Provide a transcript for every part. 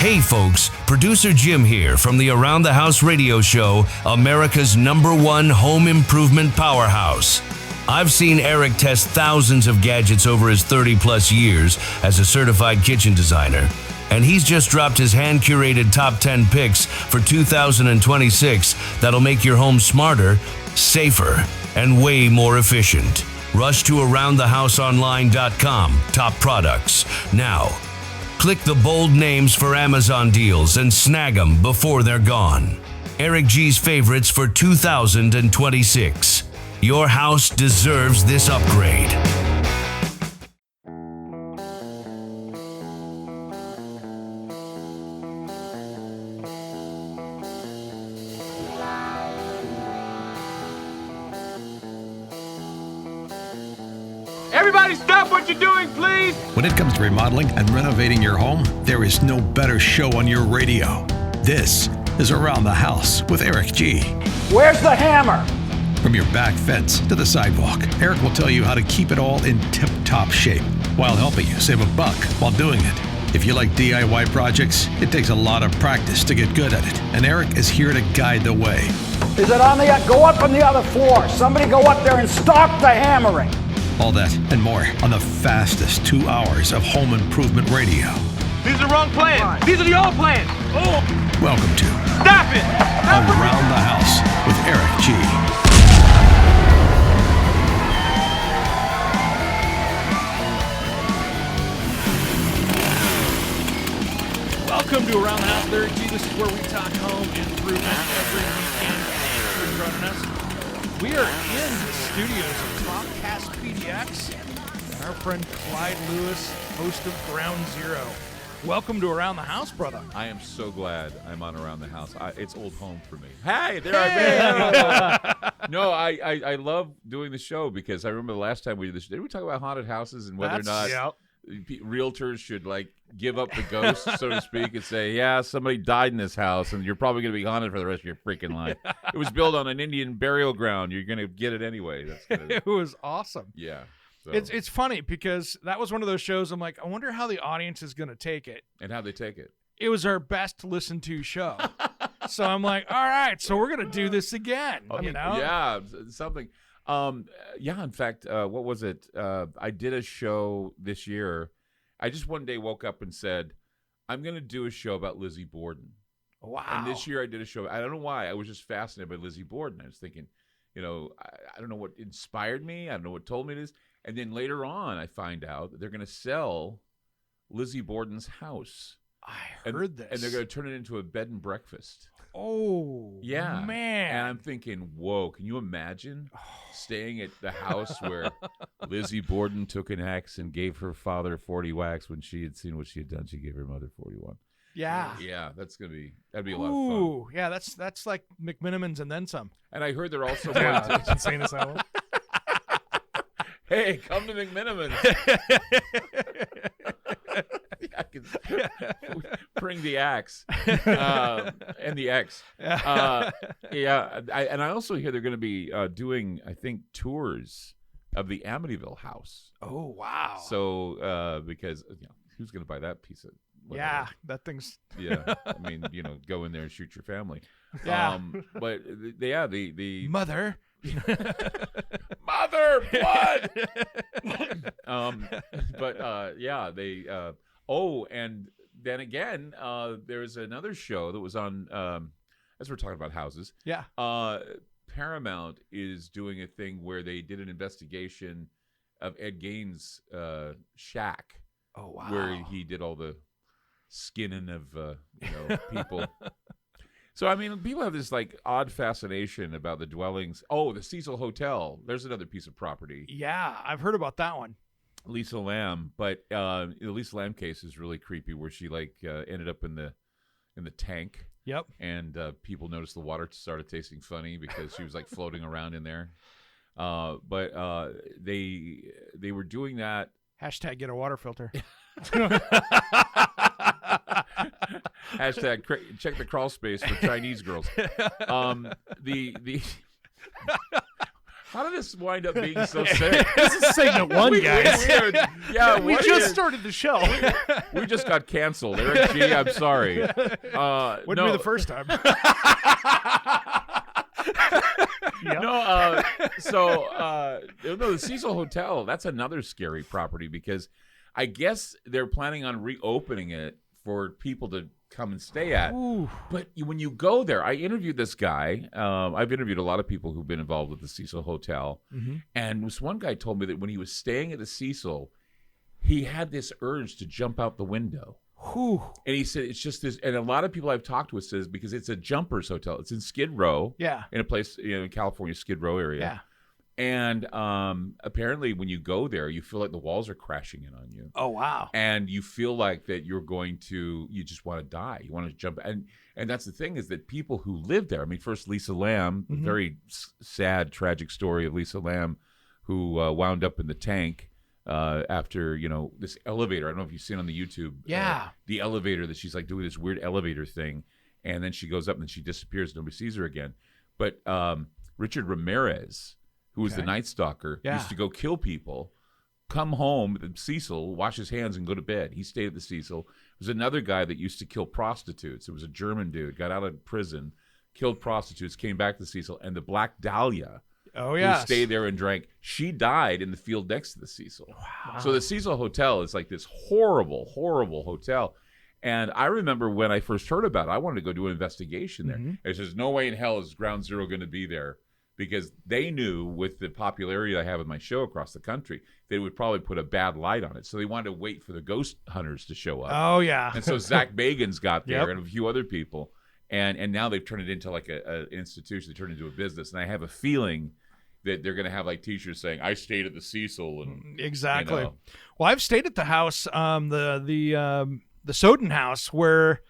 Hey folks, producer Jim here from the Around the House radio show, America's #1 home improvement powerhouse. I've seen Eric test thousands of gadgets over his 30-plus years as a certified kitchen designer, and he's just dropped his hand-curated top 10 picks for 2026 that'll make your home smarter, safer, and way more efficient. Rush to AroundTheHouseOnline.com, top products, now. Click the bold names for Amazon deals and snag them before they're gone. Eric G's favorites for 2026. Your house deserves this upgrade. Everybody stop what you're doing, please! When it comes to remodeling and renovating your home, there is no better show on your radio. This is Around the House with Eric G. Where's the hammer? From your back fence to the sidewalk, Eric will tell you how to keep it all in tip-top shape while helping you save a buck while doing it. If you like DIY projects, it takes a lot of practice to get good at it, and Eric is here to guide the way. Is it on the... Go up on the other floor. Somebody go up there and stop the hammering. All that and more on the fastest 2 hours of home improvement radio. These are the wrong plans. These are the old plans. Oh! Welcome to Stop it! Around the House with Eric G. Welcome to Around the House with Eric G. This is where we talk home improvement every weekend. Thanks for joining us. We are in the studios of Talkcast PDX and our friend Clyde Lewis, host of Ground Zero. Welcome to Around the House, brother. I am so glad I'm on Around the House. It's old home for me. Hey, there I've been. No, I love doing the show because I remember the last time we did this. Did we talk about haunted houses and whether or not realtors should give up the ghost, so to speak, and say, yeah, somebody died in this house and you're probably going to be haunted for the rest of your freaking life. It was built on an Indian burial ground. You're going to get it anyway. It was awesome. Yeah. So. It's funny because that was one of those shows I'm like, I wonder how the audience is going to take it. And how they take it. It was our best listened to show. So I'm like, all right, so we're going to do this again. You know? Yeah, something. In fact, what was it? I did a show this year. I just one day woke up and said, I'm going to do a show about Lizzie Borden. Wow. And this year I did a show. I don't know why. I was just fascinated by Lizzie Borden. I was thinking, I don't know what inspired me. I don't know what told me this. And then later on, I find out that they're going to sell Lizzie Borden's house. I heard this. And they're going to turn it into a bed and breakfast. Oh, yeah, man. And I'm thinking, whoa, can you imagine staying at the house where Lizzie Borden took an axe and gave her father 40 whacks when she had seen what she had done? She gave her mother 41. Yeah. Yeah, that'd be a lot of fun. Ooh, yeah, that's like McMinimans and then some. And I heard they're also insane asylum. Hey, come to McMinimans. I can bring the axe and the X. And I also hear they're going to be doing, I think, tours of the Amityville house. Oh, wow. So because who's going to buy that piece of? Whatever. Yeah, that thing's. Yeah, I mean, go in there and shoot your family. Yeah, but the mother. Mother blood. And then again, there's another show that was on as we're talking about houses. Yeah. Paramount is doing a thing where they did an investigation of Ed Gein's shack. Oh wow. Where he did all the skinning of people. So, I mean, people have this, odd fascination about the dwellings. Oh, the Cecil Hotel. There's another piece of property. Yeah, I've heard about that one. Lisa Lamb. But the Lisa Lamb case is really creepy where she, ended up in the tank. Yep. And people noticed the water started tasting funny because she was, floating around in there. But they were doing that. Hashtag get a water filter. Hashtag check the crawl space for Chinese girls. How did this wind up being so sick? This is segment one, guys. We just started the show. We just got canceled. Eric G, I'm sorry. Wouldn't be the first time. The Cecil Hotel, that's another scary property because I guess they're planning on reopening it for people to come and stay at. Ooh. But when you go there, I interviewed this guy. I've interviewed a lot of people who've been involved with the Cecil Hotel. Mm-hmm. And this one guy told me that when he was staying at the Cecil, he had this urge to jump out the window. Whew. And he said it's just this, and a lot of people I've talked with says because it's a jumpers hotel. It's in Skid Row. Yeah. In a place, in California, Skid Row area. Yeah. And apparently when you go there, you feel like the walls are crashing in on you. Oh, wow. And you feel like that you just want to die. You want to jump. And that's the thing is that people who live there, I mean, first Lisa Lamb, Mm-hmm. very sad, tragic story of Lisa Lamb, who wound up in the tank after, this elevator. I don't know if you've seen on the YouTube. Yeah. The elevator that she's like doing this weird elevator thing. And then she goes up and she disappears. Nobody sees her again. But Richard Ramirez, who was the Night Stalker, used to go kill people, come home at Cecil, wash his hands, and go to bed. He stayed at the Cecil. There was another guy that used to kill prostitutes. It was a German dude, got out of prison, killed prostitutes, came back to Cecil, and the Black Dahlia, who stayed there and drank, she died in the field next to the Cecil. Wow. So the Cecil Hotel is like this horrible, horrible hotel. And I remember when I first heard about it, I wanted to go do an investigation there. Mm-hmm. There's no way in hell is Ground Zero going to be there. Because they knew with the popularity I have with my show across the country, they would probably put a bad light on it. So they wanted to wait for the ghost hunters to show up. Oh, yeah. And so Zach Bagans got there and a few other people. And now they've turned it into like an institution. They turned it into a business. And I have a feeling that they're going to have like t-shirts saying, I stayed at the Cecil. And exactly. Well, I've stayed at the house, the Soden house, where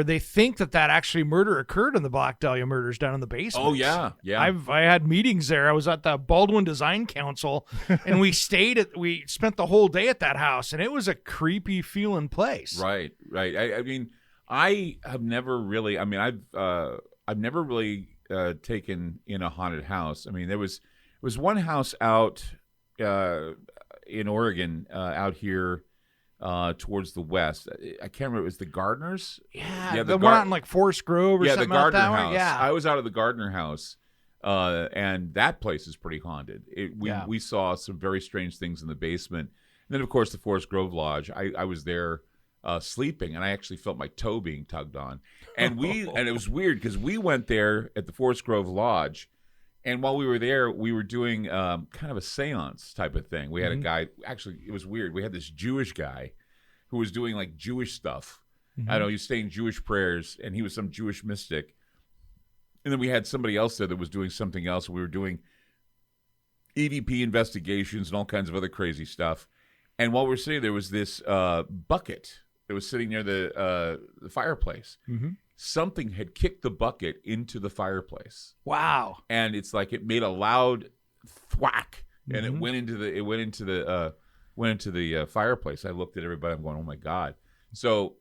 they think that actually murder occurred in the Black Dahlia murders down in the basement. Oh, yeah. I had meetings there. I was at the Baldwin Design Council, and we spent the whole day at that house, and it was a creepy feeling place. Right. I mean, I have never really, I've never really taken in a haunted house. I mean, there was one house out in Oregon, out here, towards the west. I can't remember. It was the Gardners. Yeah, the one out in like Forest Grove or something. Yeah, the Gardner out that house. Way? Yeah, I was out of the Gardner house, and that place is pretty haunted. We saw some very strange things in the basement. And then, of course, the Forest Grove Lodge. I was there sleeping, and I actually felt my toe being tugged on. And and it was weird because we went there at the Forest Grove Lodge. And while we were there, we were doing kind of a seance type of thing. We had a guy, actually, it was weird. We had this Jewish guy who was doing like Jewish stuff. Mm-hmm. I don't know, he was saying Jewish prayers, and he was some Jewish mystic. And then we had somebody else there that was doing something else. We were doing EVP investigations and all kinds of other crazy stuff. And while we were sitting there was this bucket that was sitting near the fireplace. Mm-hmm. Something had kicked the bucket into the fireplace. Wow! And it's like it made a loud thwack, and it went into the fireplace. I looked at everybody. I'm going, oh my god! So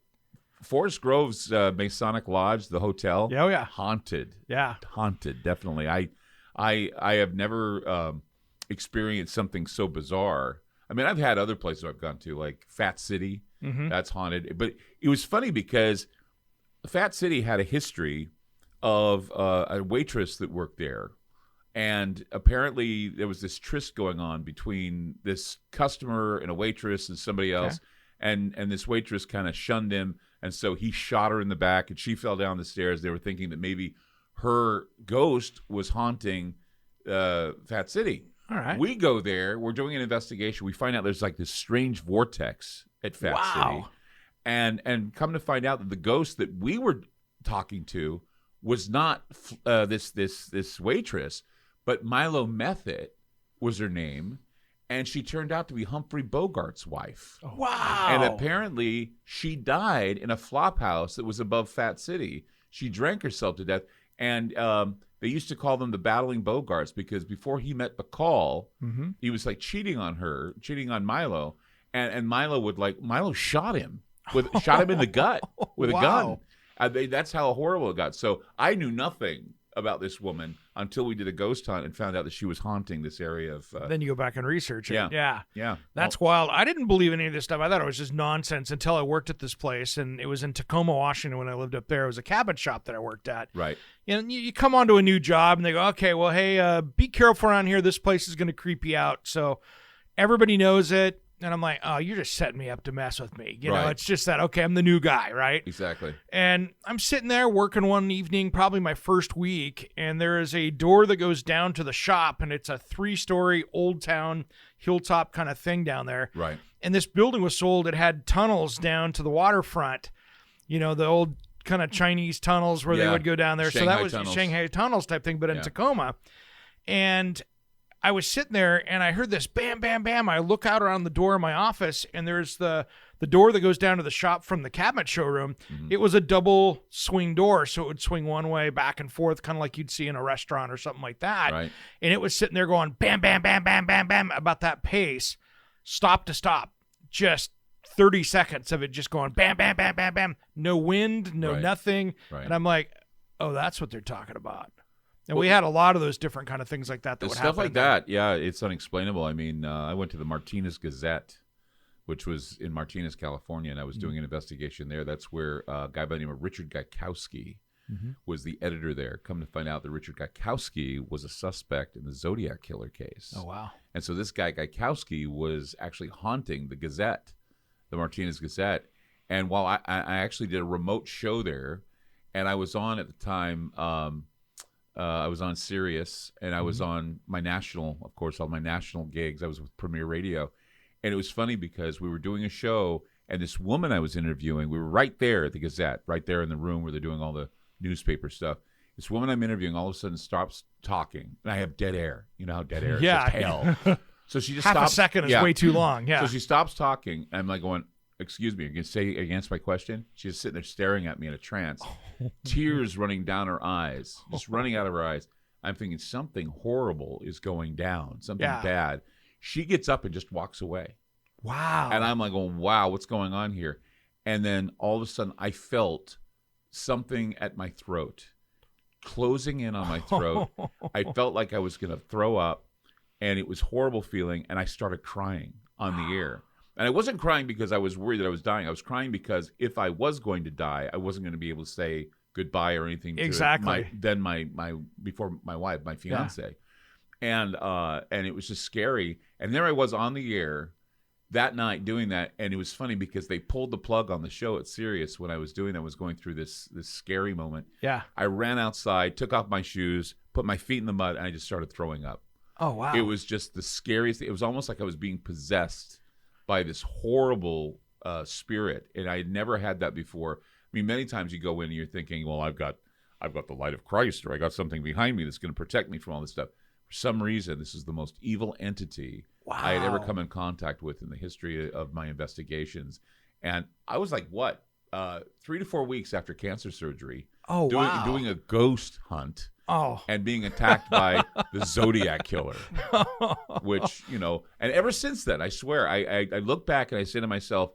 Forest Grove's Masonic Lodge, the hotel, haunted. Yeah, haunted. Definitely. I have never experienced something so bizarre. I mean, I've had other places I've gone to, like Fat City. Mm-hmm. That's haunted. But it was funny because Fat City had a history of a waitress that worked there. And apparently there was this tryst going on between this customer and a waitress and somebody else. Okay. And this waitress kind of shunned him. And so he shot her in the back and she fell down the stairs. They were thinking that maybe her ghost was haunting Fat City. All right. We go there. We're doing an investigation. We find out there's like this strange vortex at Fat City. And come to find out that the ghost that we were talking to was not this waitress, but Milo Method was her name, and she turned out to be Humphrey Bogart's wife. Oh, wow! And apparently she died in a flop house that was above Fat City. She drank herself to death, and they used to call them the Battling Bogarts because before he met Bacall, he was like cheating on Milo, and Milo shot him. Shot him in the gut with a gun. That's how horrible it got. So I knew nothing about this woman until we did a ghost hunt and found out that she was haunting this area of. Then you go back and research it. Yeah. That's wild. I didn't believe any of this stuff. I thought it was just nonsense until I worked at this place, and it was in Tacoma, Washington when I lived up there. It was a cabin shop that I worked at. Right. And you come onto a new job, and they go, okay, well, hey, be careful around here. This place is going to creep you out. So everybody knows it. And I'm like, oh, you're just setting me up to mess with me. You know, it's just that, okay, I'm the new guy, right? Exactly. And I'm sitting there working one evening, probably my first week, and there is a door that goes down to the shop, and it's a 3-story old town hilltop kind of thing down there. Right. And this building was sold. It had tunnels down to the waterfront, you know, the old kind of Chinese tunnels where they would go down there. Shanghai so that was tunnels. Shanghai tunnels type thing, but in Tacoma. And I was sitting there, and I heard this bam, bam, bam. I look out around the door of my office, and there's the door that goes down to the shop from the cabinet showroom. Mm-hmm. It was a double swing door, so it would swing one way back and forth, kind of like you'd see in a restaurant or something like that. Right. And it was sitting there going bam, bam, bam, bam, bam, bam, about that pace, stop to stop, just 30 seconds of it just going bam, bam, bam, bam, bam. No wind, no nothing. Right. And I'm like, oh, that's what they're talking about. And we had a lot of those different kind of things like that would happen. Stuff like that, yeah, it's unexplainable. I mean, I went to the Martinez Gazette, which was in Martinez, California, and I was doing an investigation there. That's where a guy by the name of Richard Gaikowski was the editor there. Come to find out that Richard Gaikowski was a suspect in the Zodiac killer case. Oh, wow. And so this guy Gaikowski was actually haunting the Gazette, the Martinez Gazette. And while I actually did a remote show there, and I was on at the time I was on Sirius, and I was on my national, of course, all my national gigs. I was with Premier Radio. And it was funny because we were doing a show, and this woman I was interviewing, we were right there at the Gazette, right there in the room where they're doing all the newspaper stuff. This woman I'm interviewing all of a sudden stops talking, and I have dead air. You know how dead air is? Yeah. Just hell. So she just half stops. A second is way too long. Yeah. So she stops talking, and I'm like going, excuse me, you can say against my question? She's sitting there staring at me in a trance, tears running down her eyes, just running out of her eyes. I'm thinking something horrible is going down, something bad. She gets up and just walks away. Wow. And I'm like, going, wow, what's going on here? And then all of a sudden I felt something at my throat, closing in on my throat. I felt like I was going to throw up, and it was a horrible feeling, and I started crying on the air. And I wasn't crying because I was worried that I was dying. I was crying because if I was going to die, I wasn't going to be able to say goodbye or anything to my before my wife, my fiance. And it was just scary. And there I was on the air that night doing that, and it was funny because they pulled the plug on the show at Sirius when I was doing that. I was going through this scary moment. Yeah. I ran outside, took off my shoes, put my feet in the mud, and I just started throwing up. Oh, wow. It was just the scariest thing. It was almost like I was being possessed by this horrible spirit, and I had never had that before. I mean, many times you go in and you're thinking, well, I've got the light of Christ, or I got something behind me that's going to protect me from all this stuff. For some reason, this is the most evil entity I had ever come in contact with in the history of my investigations. And I was like, 3 to 4 weeks after cancer surgery, doing a ghost hunt. And being attacked by the Zodiac killer, which, you know, and ever since then, I swear, I look back and I say to myself,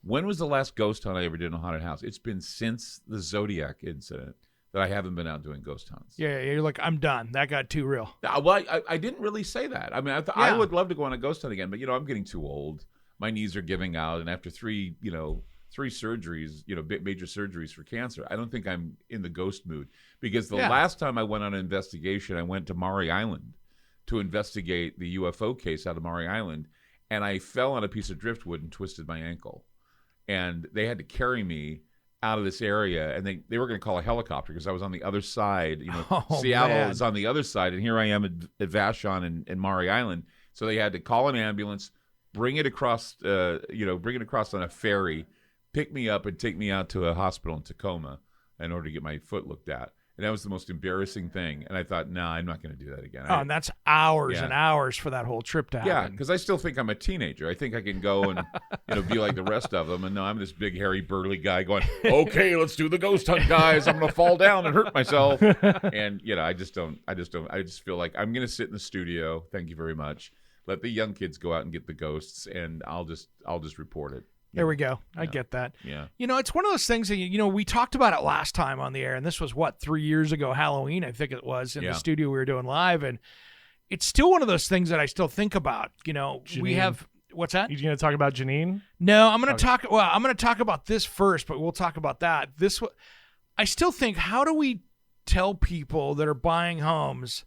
when was the last ghost hunt I ever did in a haunted house? It's been since the Zodiac incident that I haven't been out doing ghost hunts. Yeah, you're like, I'm done. That got too real. Well, I didn't really say that. I mean, I would love to go on a ghost hunt again, but, you know, I'm getting too old. My knees are giving out, and after three surgeries, you know, major surgeries for cancer, I don't think I'm in the ghost mood, because the last time I went on an investigation, I went to Maury Island to investigate the UFO case out of Maury Island, and I fell on a piece of driftwood and twisted my ankle, and they had to carry me out of this area, and they were going to call a helicopter because I was on the other side. You know, Seattle is on the other side, and here I am at Vashon and Maury Island, so they had to call an ambulance, bring it across on a ferry, pick me up and take me out to a hospital in Tacoma in order to get my foot looked at. And that was the most embarrassing thing. And I thought, no, I'm not going to do that again. And that's hours and hours for that whole trip to happen. Yeah, because I still think I'm a teenager. I think I can go and be like the rest of them. And no, I'm this big, hairy, burly guy going, okay, let's do the ghost hunt, guys. I'm going to fall down and hurt myself. And, I just feel like I'm going to sit in the studio. Thank you very much. Let the young kids go out and get the ghosts, and I'll just report it. There we go. I get that. Yeah. It's one of those things that, we talked about it last time on the air, and this was, 3 years ago, Halloween, I think it was, in the studio we were doing live, and it's still one of those things that I still think about. We have, what's that? You going to talk about Janine? No, I'm going to talk about this first, but we'll talk about that. I still think, how do we tell people that are buying homes,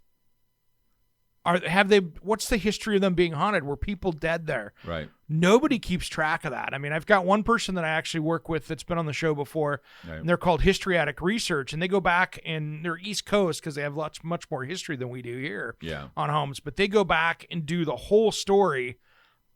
what's the history of them being haunted? Were people dead there? Right. Nobody keeps track of that. I mean, I've got one person that I actually work with that's been on the show before, and they're called Historytic Research, and they go back, and they're East Coast because they have much more history than we do here on homes, but they go back and do the whole story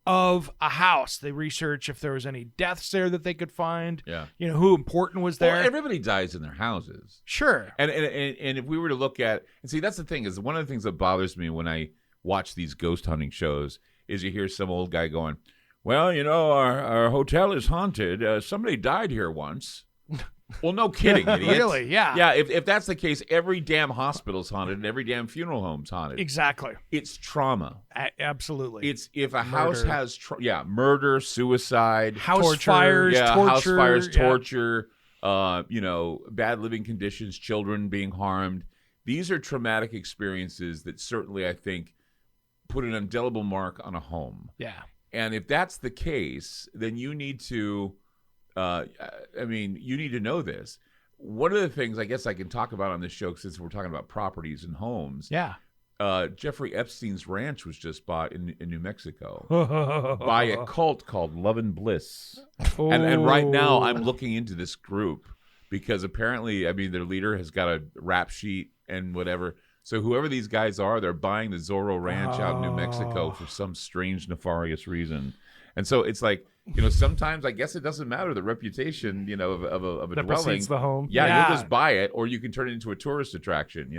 of a house. They research if there was any deaths there that they could find. Yeah. Who important was there. Well, everybody dies in their houses. Sure. And if we were to look at, and see, that's the thing, is one of the things that bothers me when I watch these ghost hunting shows is you hear some old guy going, well, our hotel is haunted. Somebody died here once. Well, no kidding, idiot. Really? Yeah. Yeah, if that's the case, every damn hospital's haunted and every damn funeral home's haunted. Exactly. It's trauma. Absolutely. It's if a house has murder, suicide, house fires, torture, house fires, torture, bad living conditions, children being harmed. These are traumatic experiences that certainly, I think, put an indelible mark on a home. Yeah. And if that's the case, then you need to you need to know this. One of the things I guess I can talk about on this show, since we're talking about properties and homes. Yeah. Jeffrey Epstein's ranch was just bought in New Mexico by a cult called Love and Bliss. And right now I'm looking into this group because apparently, their leader has got a rap sheet and whatever. So whoever these guys are, they're buying the Zorro Ranch out in New Mexico for some strange, nefarious reason. And so it's like, sometimes I guess it doesn't matter the reputation, of a that dwelling. precedes the home. Yeah, you'll just buy it, or you can turn it into a tourist attraction.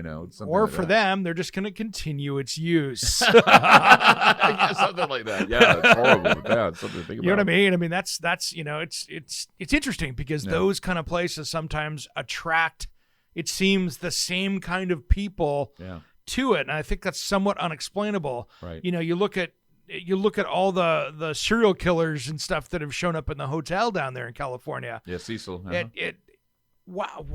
Or like for that. them, they're just going to continue its use. Yeah, something like that. Yeah, it's horrible. Yeah, it's something to think about. You know what I mean? That's it's interesting because those kind of places sometimes attract, it seems, the same kind of people to it, and I think that's somewhat unexplainable. Right. You look at all the serial killers and stuff that have shown up in the hotel down there in California. Yeah, Cecil. Wow,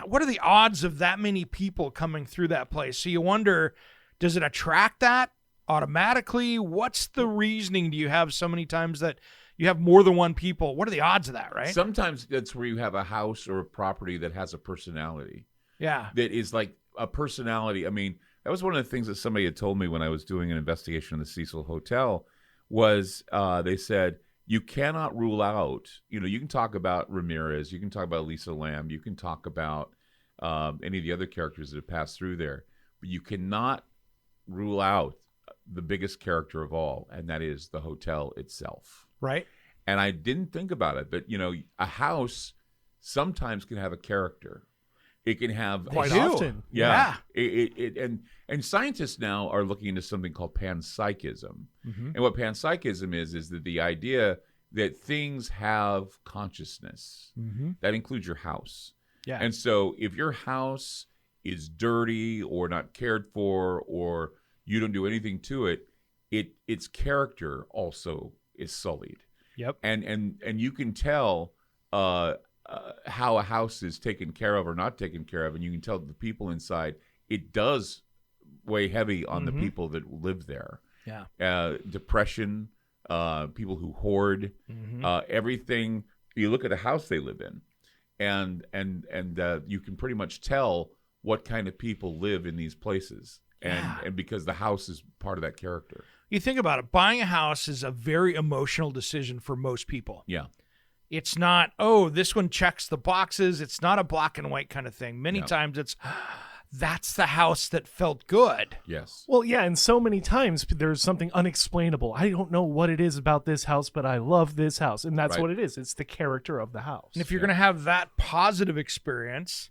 what are the odds of that many people coming through that place? So you wonder, does it attract that automatically? What's the reasoning? Do you have so many times that you have more than one people? What are the odds of that, right? Sometimes that's where you have a house or a property that has a personality. Yeah. That is like a personality. That was one of the things that somebody had told me when I was doing an investigation in the Cecil Hotel was they said, you cannot rule out, you can talk about Ramirez, you can talk about Lisa Lamb, you can talk about any of the other characters that have passed through there, but you cannot rule out the biggest character of all, and that is the hotel itself. Right. And I didn't think about it, but, a house sometimes can have a character. It can have quite often. Yeah. And scientists now are looking into something called panpsychism. Mm-hmm. And what panpsychism is that the idea that things have consciousness. Mm-hmm. That includes your house. Yeah. And so if your house is dirty or not cared for or you don't do anything to it, its character also is sullied. Yep. And you can tell how a house is taken care of or not taken care of, and you can tell the people inside, it does weigh heavy on the people that live there. Yeah. Depression, people who hoard, everything. You look at the house they live in, and you can pretty much tell what kind of people live in these places, and because the house is part of that character. You think about it, buying a house is a very emotional decision for most people. Yeah. It's not, this one checks the boxes. It's not a black and white kind of thing. Many times it's, that's the house that felt good. Yes. Well, yeah, and so many times there's something unexplainable. I don't know what it is about this house, but I love this house. And that's what it is. It's the character of the house. And if you're going to have that positive experience,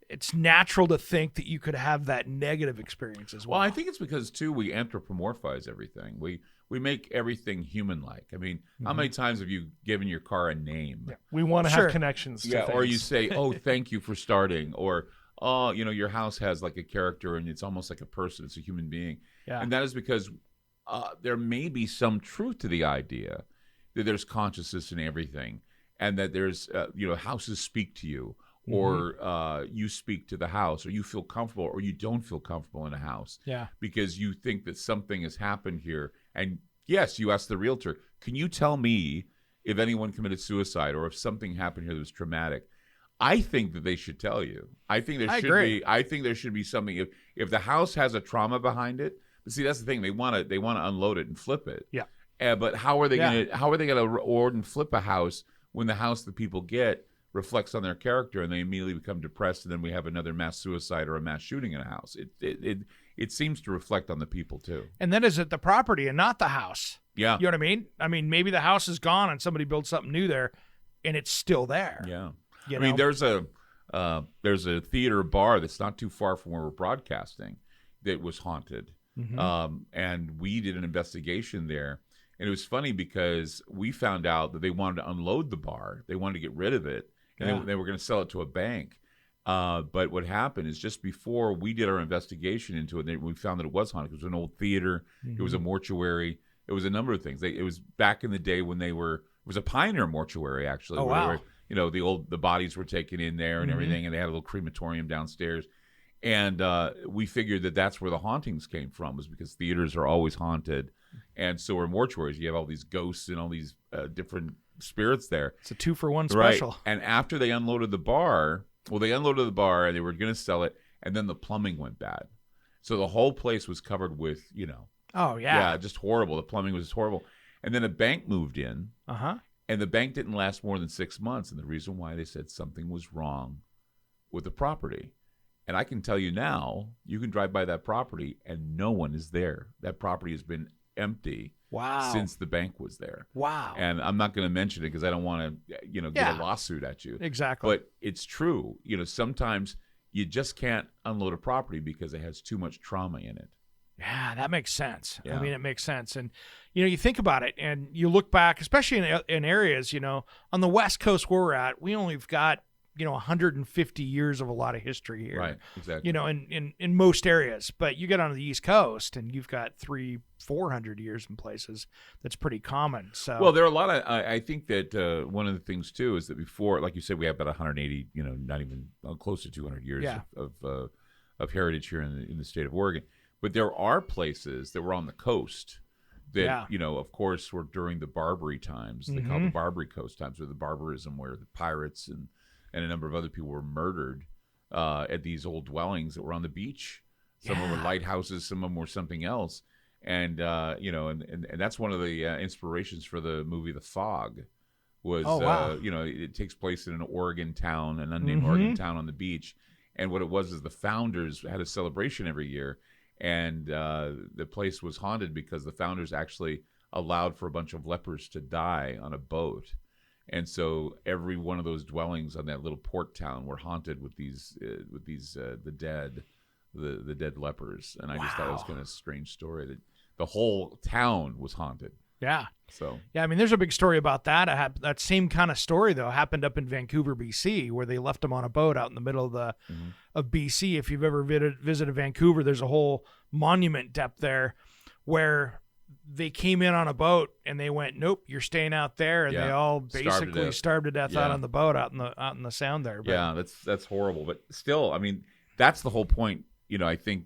it's natural to think that you could have that negative experience as well. Well, I think it's because, too, we anthropomorphize everything. We make everything human-like. How many times have you given your car a name? Yeah. We want to have connections to things. Or you say, thank you for starting. Or, your house has like a character and it's almost like a person. It's a human being. Yeah. And that is because there may be some truth to the idea that there's consciousness in everything, and that there's houses speak to you, or you speak to the house, or you feel comfortable, or you don't feel comfortable in a house, because you think that something has happened here. And yes, you ask the realtor, can you tell me if anyone committed suicide or if something happened here that was traumatic? I think that they should tell you. I think there should be something. If the house has a trauma behind it, but see, that's the thing. They want to unload it and flip it. Yeah. But how are they going to order and flip a house when the house that people get reflects on their character, and they immediately become depressed, and then we have another mass suicide or a mass shooting in a house? It seems to reflect on the people too. And then is it the property and not the house? Yeah. You know what I mean? I mean, maybe the house is gone and somebody built something new there, and it's still there. Yeah. You I know? mean, there's a theater bar that's not too far from where we're broadcasting that was haunted. And we did an investigation there. And it was funny because we found out that they wanted to unload the bar. They wanted to get rid of it. And they were going to sell it to a bank. But what happened is just before we did our investigation into it, we found that it was haunted. It was an old theater. It was a mortuary. It was a number of things. It was back in the day when it was a pioneer mortuary, actually. Oh, wow. The bodies were taken in there and everything, and they had a little crematorium downstairs. And we figured that that's where the hauntings came from, was because theaters are always haunted. And so are mortuaries. You have all these ghosts and all these different spirits there. It's a 2-for-1 special. Right. And after they unloaded the bar, and they were going to sell it, and then the plumbing went bad. So the whole place was covered with, Oh, yeah. Yeah, just horrible. The plumbing was horrible. And then a bank moved in. And the bank didn't last more than 6 months. And the reason why, they said something was wrong with the property. And I can tell you now, you can drive by that property and no one is there. That property has been empty since the bank was there. Wow. And I'm not going to mention it because I don't want to, get a lawsuit at you. Exactly. But it's true. Sometimes you just can't unload a property because it has too much trauma in it. Yeah, that makes sense. Yeah. I mean, it makes sense. And, you think about it and you look back, especially in areas, on the West Coast where we're at, we only have got, 150 years of a lot of history here. Right, exactly. In most areas. But you get onto the East Coast and you've got 300-400 years in places. That's pretty common. So, well, there are a lot of, I think that one of the things too is that before, like you said, we have about 180, not even close to 200 years of heritage here in the state of Oregon. But there are places that were on the coast that, of course, were during the Barbary times. They call it the Barbary Coast times, or the barbarism, where the pirates and a number of other people were murdered at these old dwellings that were on the beach. Some of them were lighthouses, some of them were something else. And, and that's one of the inspirations for the movie The Fog was, it takes place in an Oregon town, an unnamed Oregon town on the beach. And what it was is the founders had a celebration every year. And the place was haunted because the founders actually allowed for a bunch of lepers to die on a boat. And so every one of those dwellings on that little port town were haunted with the dead lepers. And I just thought it was kind of a strange story that the whole town was haunted. Yeah. So yeah, I mean, there's a big story about that. That same kind of story though happened up in Vancouver, BC, where they left them on a boat out in the middle of BC. If you've ever visited Vancouver, there's a whole monument depth there where they came in on a boat and they went, nope, you're staying out there, and they all basically starved to death out on the boat out in the sound there. But, yeah, that's horrible. But still, I mean, that's the whole point. I think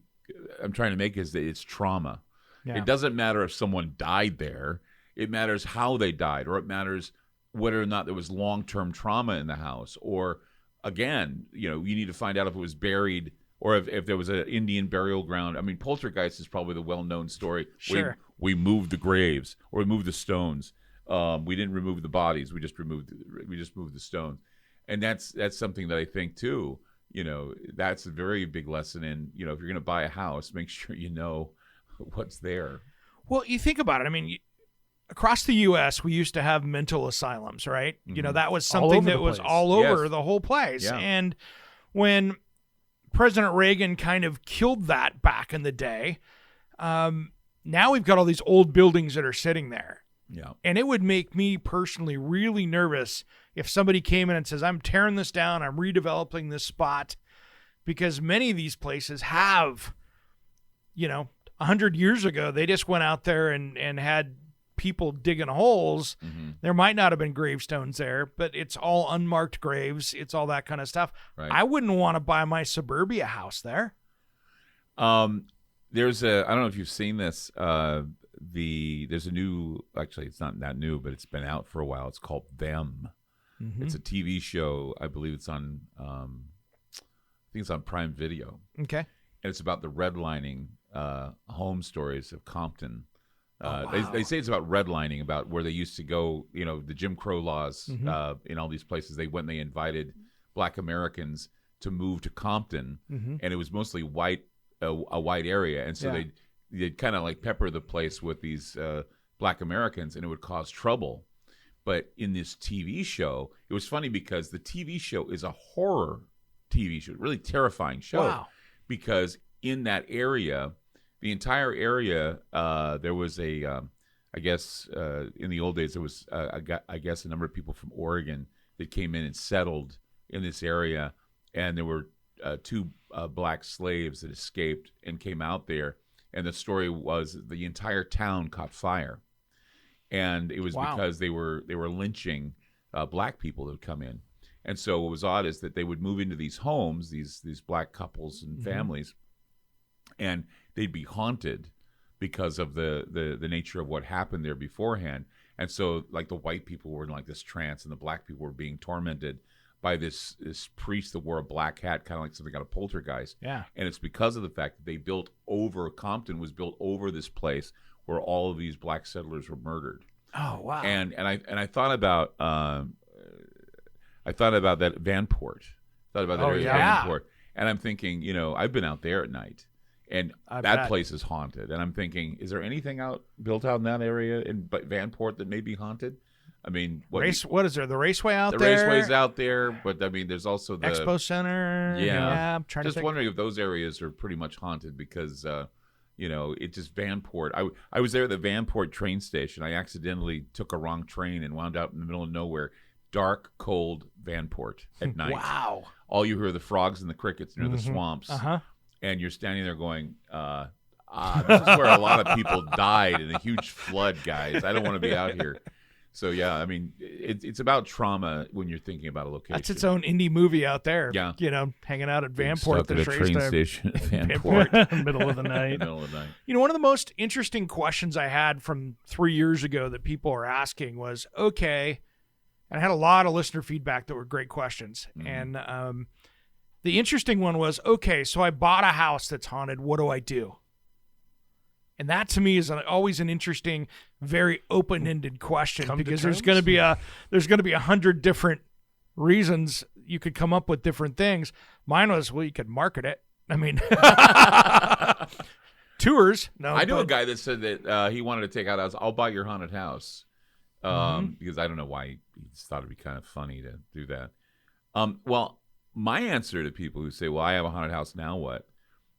I'm trying to make is that it's trauma. Yeah. It doesn't matter if someone died there. It matters how they died, or it matters whether or not there was long-term trauma in the house. Or, again, you need to find out if it was buried or if there was an Indian burial ground. I mean, Poltergeist is probably the well-known story. Sure. We moved the graves, or we moved the stones. We didn't remove the bodies. We just moved the stones. And that's something that I think, too, that's a very big lesson in, if you're going to buy a house, make sure you know what's there. Well, you think about it. I mean, across the U.S., we used to have mental asylums, right? That was something that was all over the whole place. Yeah. And when President Reagan kind of killed that back in the day, now we've got all these old buildings that are sitting there. Yeah. And it would make me personally really nervous if somebody came in and says, I'm tearing this down, I'm redeveloping this spot, because many of these places have, 100 years ago, they just went out there and had people digging holes. There might not have been gravestones there, but it's all unmarked graves. It's all that kind of stuff. Right. I wouldn't want to buy my suburbia house there. There's I don't know if you've seen this. There's a new, actually it's not that new, but it's been out for a while. It's called Them. It's a TV show. I believe it's on, I think it's on Prime Video. Okay. And it's about the redlining home stories of Compton. They say it's about redlining, about where they used to go, the Jim Crow laws in all these places. They invited Black Americans to move to Compton, and it was mostly white, a white area, and so they'd kind of like pepper the place with these Black Americans, and it would cause trouble. But in this TV show, it was funny because the TV show is a horror TV show, really terrifying show. Wow. Because in that area, the entire area, there was I guess in the old days, there was, I guess, a number of people from Oregon that came in and settled in this area. And there were two black slaves that escaped and came out there. And the story was the entire town caught fire. And it was because they were lynching black people that would come in. And so what was odd is that they would move into these homes, these black couples and families, and they'd be haunted because of the nature of what happened there beforehand. And so like the white people were in like this trance, and the black people were being tormented by this priest that wore a black hat, kind of like something out of Poltergeist. Yeah. And it's because of the fact that they built over, Compton was built over this place where all of these black settlers were murdered. Oh, wow. And I thought about that Vanport. Thought about that area of Vanport. And I'm thinking, I've been out there at night, and that place is haunted. And I'm thinking, is there anything built out in that area in Vanport that may be haunted? I mean, what is there? The Raceway out there? The Raceway's out there, but I mean, there's also the Expo Center. Yeah, I'm trying just to think. wondering if those areas are pretty much haunted because, it just Vanport. I was there at the Vanport train station. I accidentally took a wrong train and wound up in the middle of nowhere. Dark, cold Vanport at night. Wow. All you hear are the frogs and the crickets near the swamps. And you're standing there going, this is where a lot of people died in a huge flood, guys. I don't want to be out here. So, yeah, I mean, it's about trauma when you're thinking about a location. That's its own indie movie out there. Yeah. Hanging out at Vanport. Stuck at a train station at Vanport. Middle of the night. Middle of the night. One of the most interesting questions I had from 3 years ago that people were asking was, okay, and I had a lot of listener feedback that were great questions. And the interesting one was, okay, so I bought a house that's haunted. What do I do? And that to me is always an interesting, very open-ended question because there's going to be 100 different reasons you could come up with different things. Mine was, well, you could market it. I mean, tours. No, I knew a guy that said that he wanted to take out a house. I'll buy your haunted house. Because I don't know why he just thought it'd be kind of funny to do that. Well, my answer to people who say, well, I have a haunted house, now what?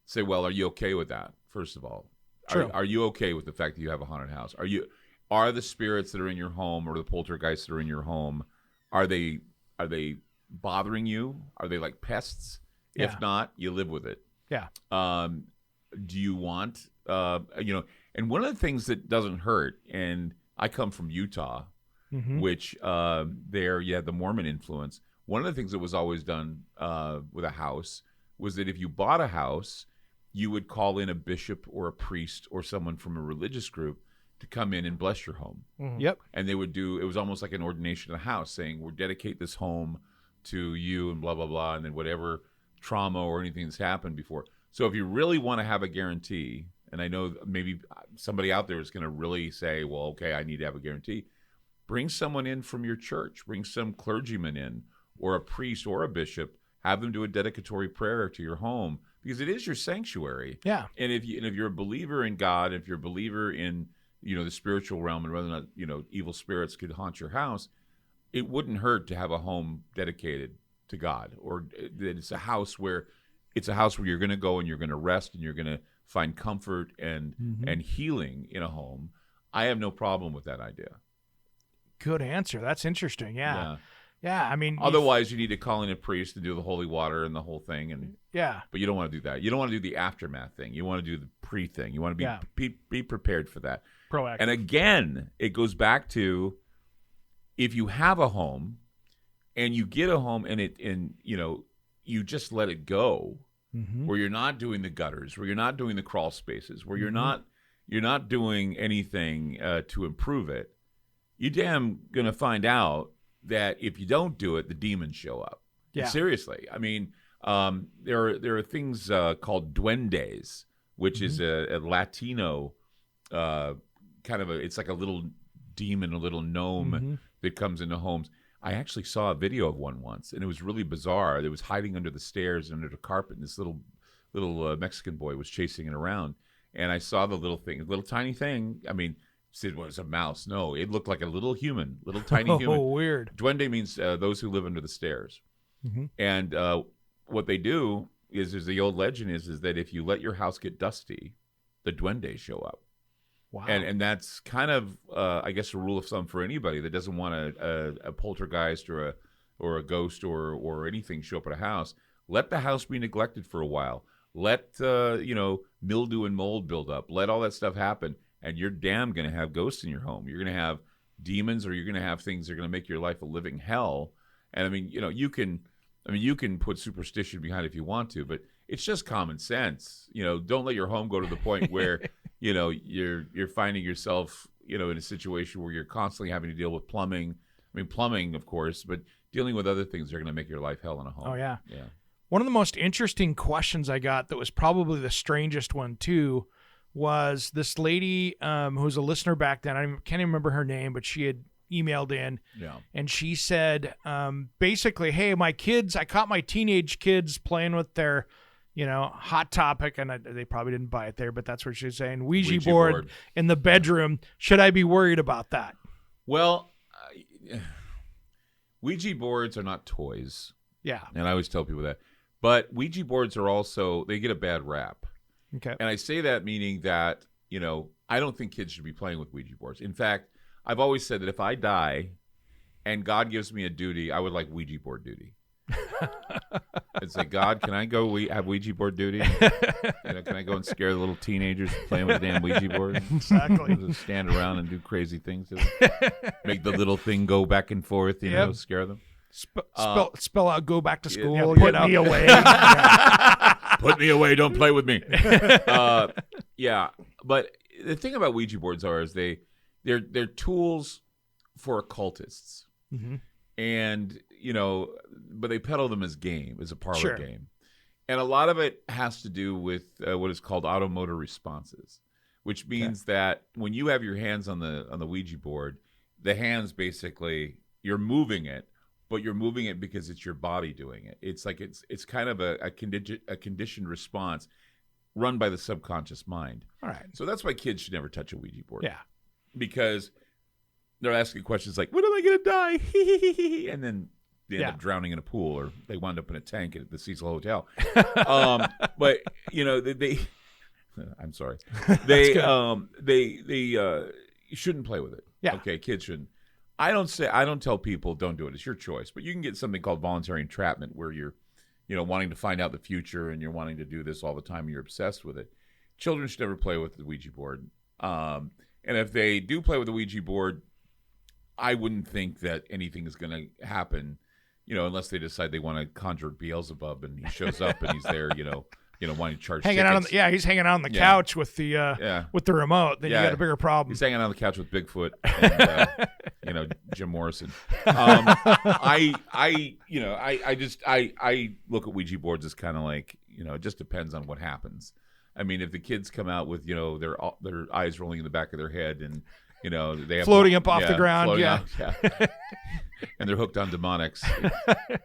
Say, well, are you okay with that, first of all? Are you okay with the fact that you have a haunted house? Are the spirits that are in your home or the poltergeists that are in your home, are they bothering you? Are they like pests? Yeah. If not, you live with it. Yeah. Do you want, and one of the things that doesn't hurt, and I come from Utah, which there you had the Mormon influence. One of the things that was always done with a house was that if you bought a house, you would call in a bishop or a priest or someone from a religious group to come in and bless your home. Yep. And they would it was almost like an ordination of the house, saying, we'll dedicate this home to you and blah, blah, blah, and then whatever trauma or anything that's happened before. So if you really want to have a guarantee, and I know maybe somebody out there is going to really say, well, okay, I need to have a guarantee. Bring someone in from your church. Bring some clergyman in or a priest or a bishop. Have them do a dedicatory prayer to your home because it is your sanctuary. Yeah. And if you're a believer in God, if you're a believer in, the spiritual realm and whether or not, evil spirits could haunt your house, it wouldn't hurt to have a home dedicated to God, or that it's a house where you're going to go and you're going to rest and you're going to find comfort and healing in a home. I have no problem with that idea. Good answer. That's interesting. Yeah. I mean, otherwise you need to call in a priest to do the holy water and the whole thing, but you don't want to do that. You don't want to do the aftermath thing. You want to do the pre thing. You want to be prepared for that. Proactive. And again, it goes back to if you have a home and you get a home and you just let it go, where you're not doing the gutters, where you're not doing the crawl spaces, where you're not doing anything to improve it, you damn gonna find out that if you don't do it, the demons show up. Yeah. Seriously. I mean, there are things called duendes, which is a Latino kind of it's like a little demon, a little gnome that comes into homes. I actually saw a video of one once, and it was really bizarre. It was hiding under the stairs, under the carpet, and this little Mexican boy was chasing it around. And I saw the little tiny thing. I mean, it was a mouse. No, it looked like a little human, little tiny human. Oh, weird. Duende means those who live under the stairs. And what they do is the old legend is that if you let your house get dusty, the duendes show up. Wow. And that's kind of, I guess, a rule of thumb for anybody that doesn't want a poltergeist or a ghost or anything show up at a house. Let the house be neglected for a while. Let mildew and mold build up. Let all that stuff happen, and you're damn going to have ghosts in your home. You're going to have demons, or you're going to have things that are going to make your life a living hell. And I mean, you can put superstition behind it if you want to, but it's just common sense. Don't let your home go to the point where you're finding yourself in a situation where you're constantly having to deal with plumbing. I mean, plumbing, of course, but dealing with other things that are going to make your life hell in a home. Oh yeah. Yeah. One of the most interesting questions I got that was probably the strangest one too was this lady who was a listener back then. I can't even remember her name, but she had emailed in, and she said basically, hey, my kids, I caught my teenage kids playing with their hot topic, and they probably didn't buy it there, but that's what she's saying, Ouija board in the bedroom. Should I be worried about that? Well, Ouija boards are not toys. Yeah. And I always tell people that. But Ouija boards are also, they get a bad rap. Okay. And I say that meaning that, I don't think kids should be playing with Ouija boards. In fact, I've always said that if I die and God gives me a duty, I would like Ouija board duty. It's like, God, can I go have Ouija board duty? Can I go and scare the little teenagers playing with the damn Ouija board? Exactly. Just stand around and do crazy things to them. Make the little thing go back and forth, scare them. Spell out, go back to school. Yeah, put me away. Put me away. Don't play with me. Yeah. But the thing about Ouija boards is they're tools for occultists. And, but they peddle them as a parlor game. And a lot of it has to do with what is called automotor responses, which means that when you have your hands on the Ouija board, the hands basically, you're moving it, but you're moving it because it's your body doing it. It's like it's kind of a conditioned response run by the subconscious mind. All right. So that's why kids should never touch a Ouija board. Yeah. Because they're asking questions like, when am I going to die? And then they end up drowning in a pool, or they wind up in a tank at the Cecil Hotel. But, they I'm sorry. They shouldn't play with it. Yeah. Okay, kids shouldn't. I don't tell people don't do it. It's your choice. But you can get something called voluntary entrapment, where you're, wanting to find out the future and you're wanting to do this all the time and you're obsessed with it. Children should never play with the Ouija board. And if they do play with the Ouija board, I wouldn't think that anything is going to happen, unless they decide they want to conjure Beelzebub and he shows up and he's there, wanting to charge tickets. He's hanging out on the couch with the remote. Then you got a bigger problem. He's hanging out on the couch with Bigfoot and Jim Morrison. I look at Ouija boards as kind of like, it just depends on what happens. I mean, if the kids come out with their eyes rolling in the back of their head and they have floating up off the ground, and they're hooked on demonics,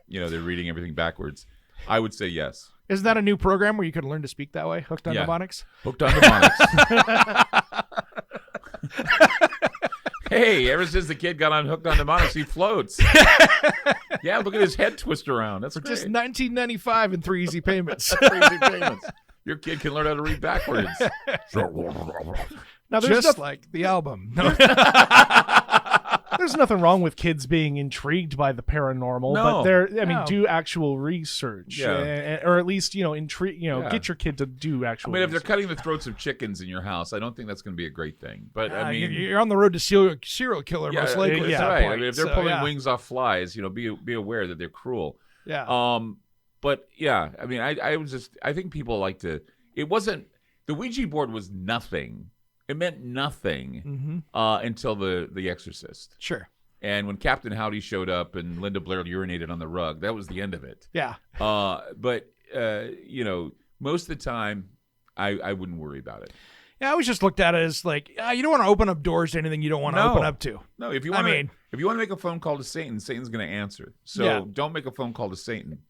they're reading everything backwards, I would say yes. Isn't that a new program where you could learn to speak that way? Hooked on Demonics? Hooked on Demonics. Hey, ever since the kid got on Hooked on Demonics, he floats. Yeah, look at his head twist around. That's great. Just $19.95 in 3 easy payments. 3 easy payments. Your kid can learn how to read backwards. Now, there's just like the album. There's nothing wrong with kids being intrigued by the paranormal, but do actual research, or at least intrigue. Get your kid to do actual. I mean, if they're research. cutting the throats of chickens in your house, I don't think that's going to be a great thing. But I mean, you're on the road to serial killer, most likely. That's at that right. point. I mean, if they're pulling wings off flies, be aware that they're cruel. Yeah. But yeah, I mean, I think people like to. It wasn't the Ouija board was nothing. It meant nothing until the Exorcist. Sure. And when Captain Howdy showed up and Linda Blair urinated on the rug, that was the end of it. Yeah. But most of the time, I wouldn't worry about it. Yeah, I always just looked at it as like you don't want to open up doors to anything you don't want to open up to. No, if you want to make a phone call to Satan, Satan's going to answer. So don't make a phone call to Satan.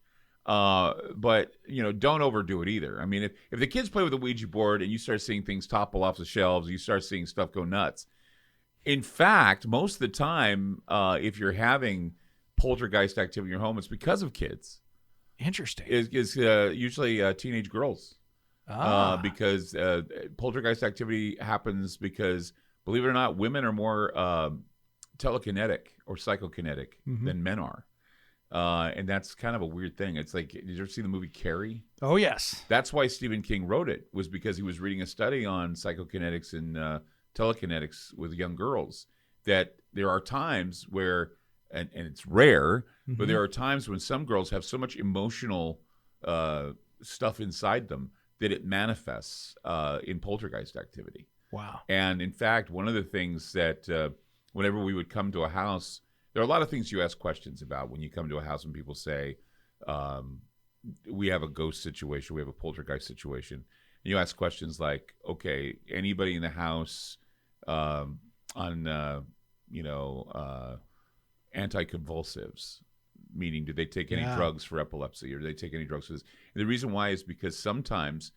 But don't overdo it either. I mean, if the kids play with the Ouija board and you start seeing things topple off the shelves, you start seeing stuff go nuts. In fact, most of the time, if you're having poltergeist activity in your home, it's because of kids. Interesting. Is usually teenage girls. Because poltergeist activity happens because, believe it or not, women are more telekinetic or psychokinetic than men are. And that's kind of a weird thing. It's like, did you ever see the movie Carrie? Oh, yes. That's why Stephen King wrote it, was because he was reading a study on psychokinetics and telekinetics with young girls, that there are times where, and it's rare, but there are times when some girls have so much emotional stuff inside them that it manifests in poltergeist activity. Wow. And in fact, one of the things that whenever we would come to a house, there are a lot of things you ask questions about when you come to a house and people say, we have a ghost situation, we have a poltergeist situation. And you ask questions like, okay, anybody in the house on, anticonvulsives? Meaning, do they take any drugs for epilepsy, or do they take any drugs for this? And the reason why is because sometimes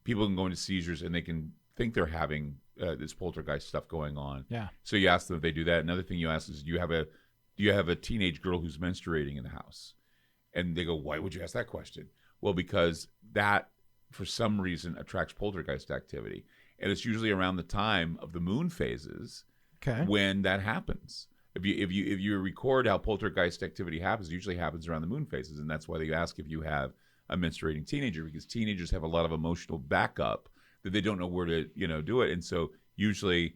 people can go into seizures and they can think they're having this poltergeist stuff going on. Yeah. So you ask them if they do that. Another thing you ask is, do you have a teenage girl who's menstruating in the house? And they go, why would you ask that question? Well, because that, for some reason, attracts poltergeist activity. And it's usually around the time of the moon phases when that happens. If you record how poltergeist activity happens, it usually happens around the moon phases, and that's why they ask if you have a menstruating teenager, because teenagers have a lot of emotional backup that they don't know where to do it, and so usually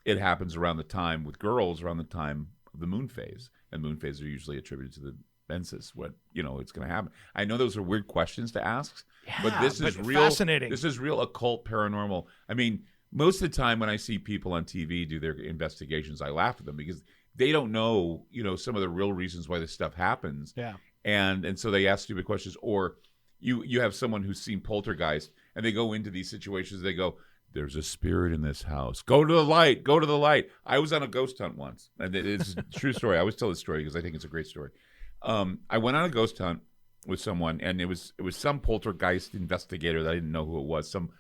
it happens around the time with girls, around the time of the moon phase, and moon phases are usually attributed to the menses. What it's going to happen. I know those are weird questions to ask, but this is real. Fascinating. This is real occult paranormal. I mean, most of the time when I see people on TV do their investigations, I laugh at them because they don't know, some of the real reasons why this stuff happens. Yeah. And so they ask stupid questions. Or you have someone who's seen poltergeist, and they go into these situations. They go, there's a spirit in this house. Go to the light. Go to the light. I was on a ghost hunt once. And it's a true story. I always tell this story because I think it's a great story. I went on a ghost hunt with someone, and it was some poltergeist investigator that I didn't know who it was. Some,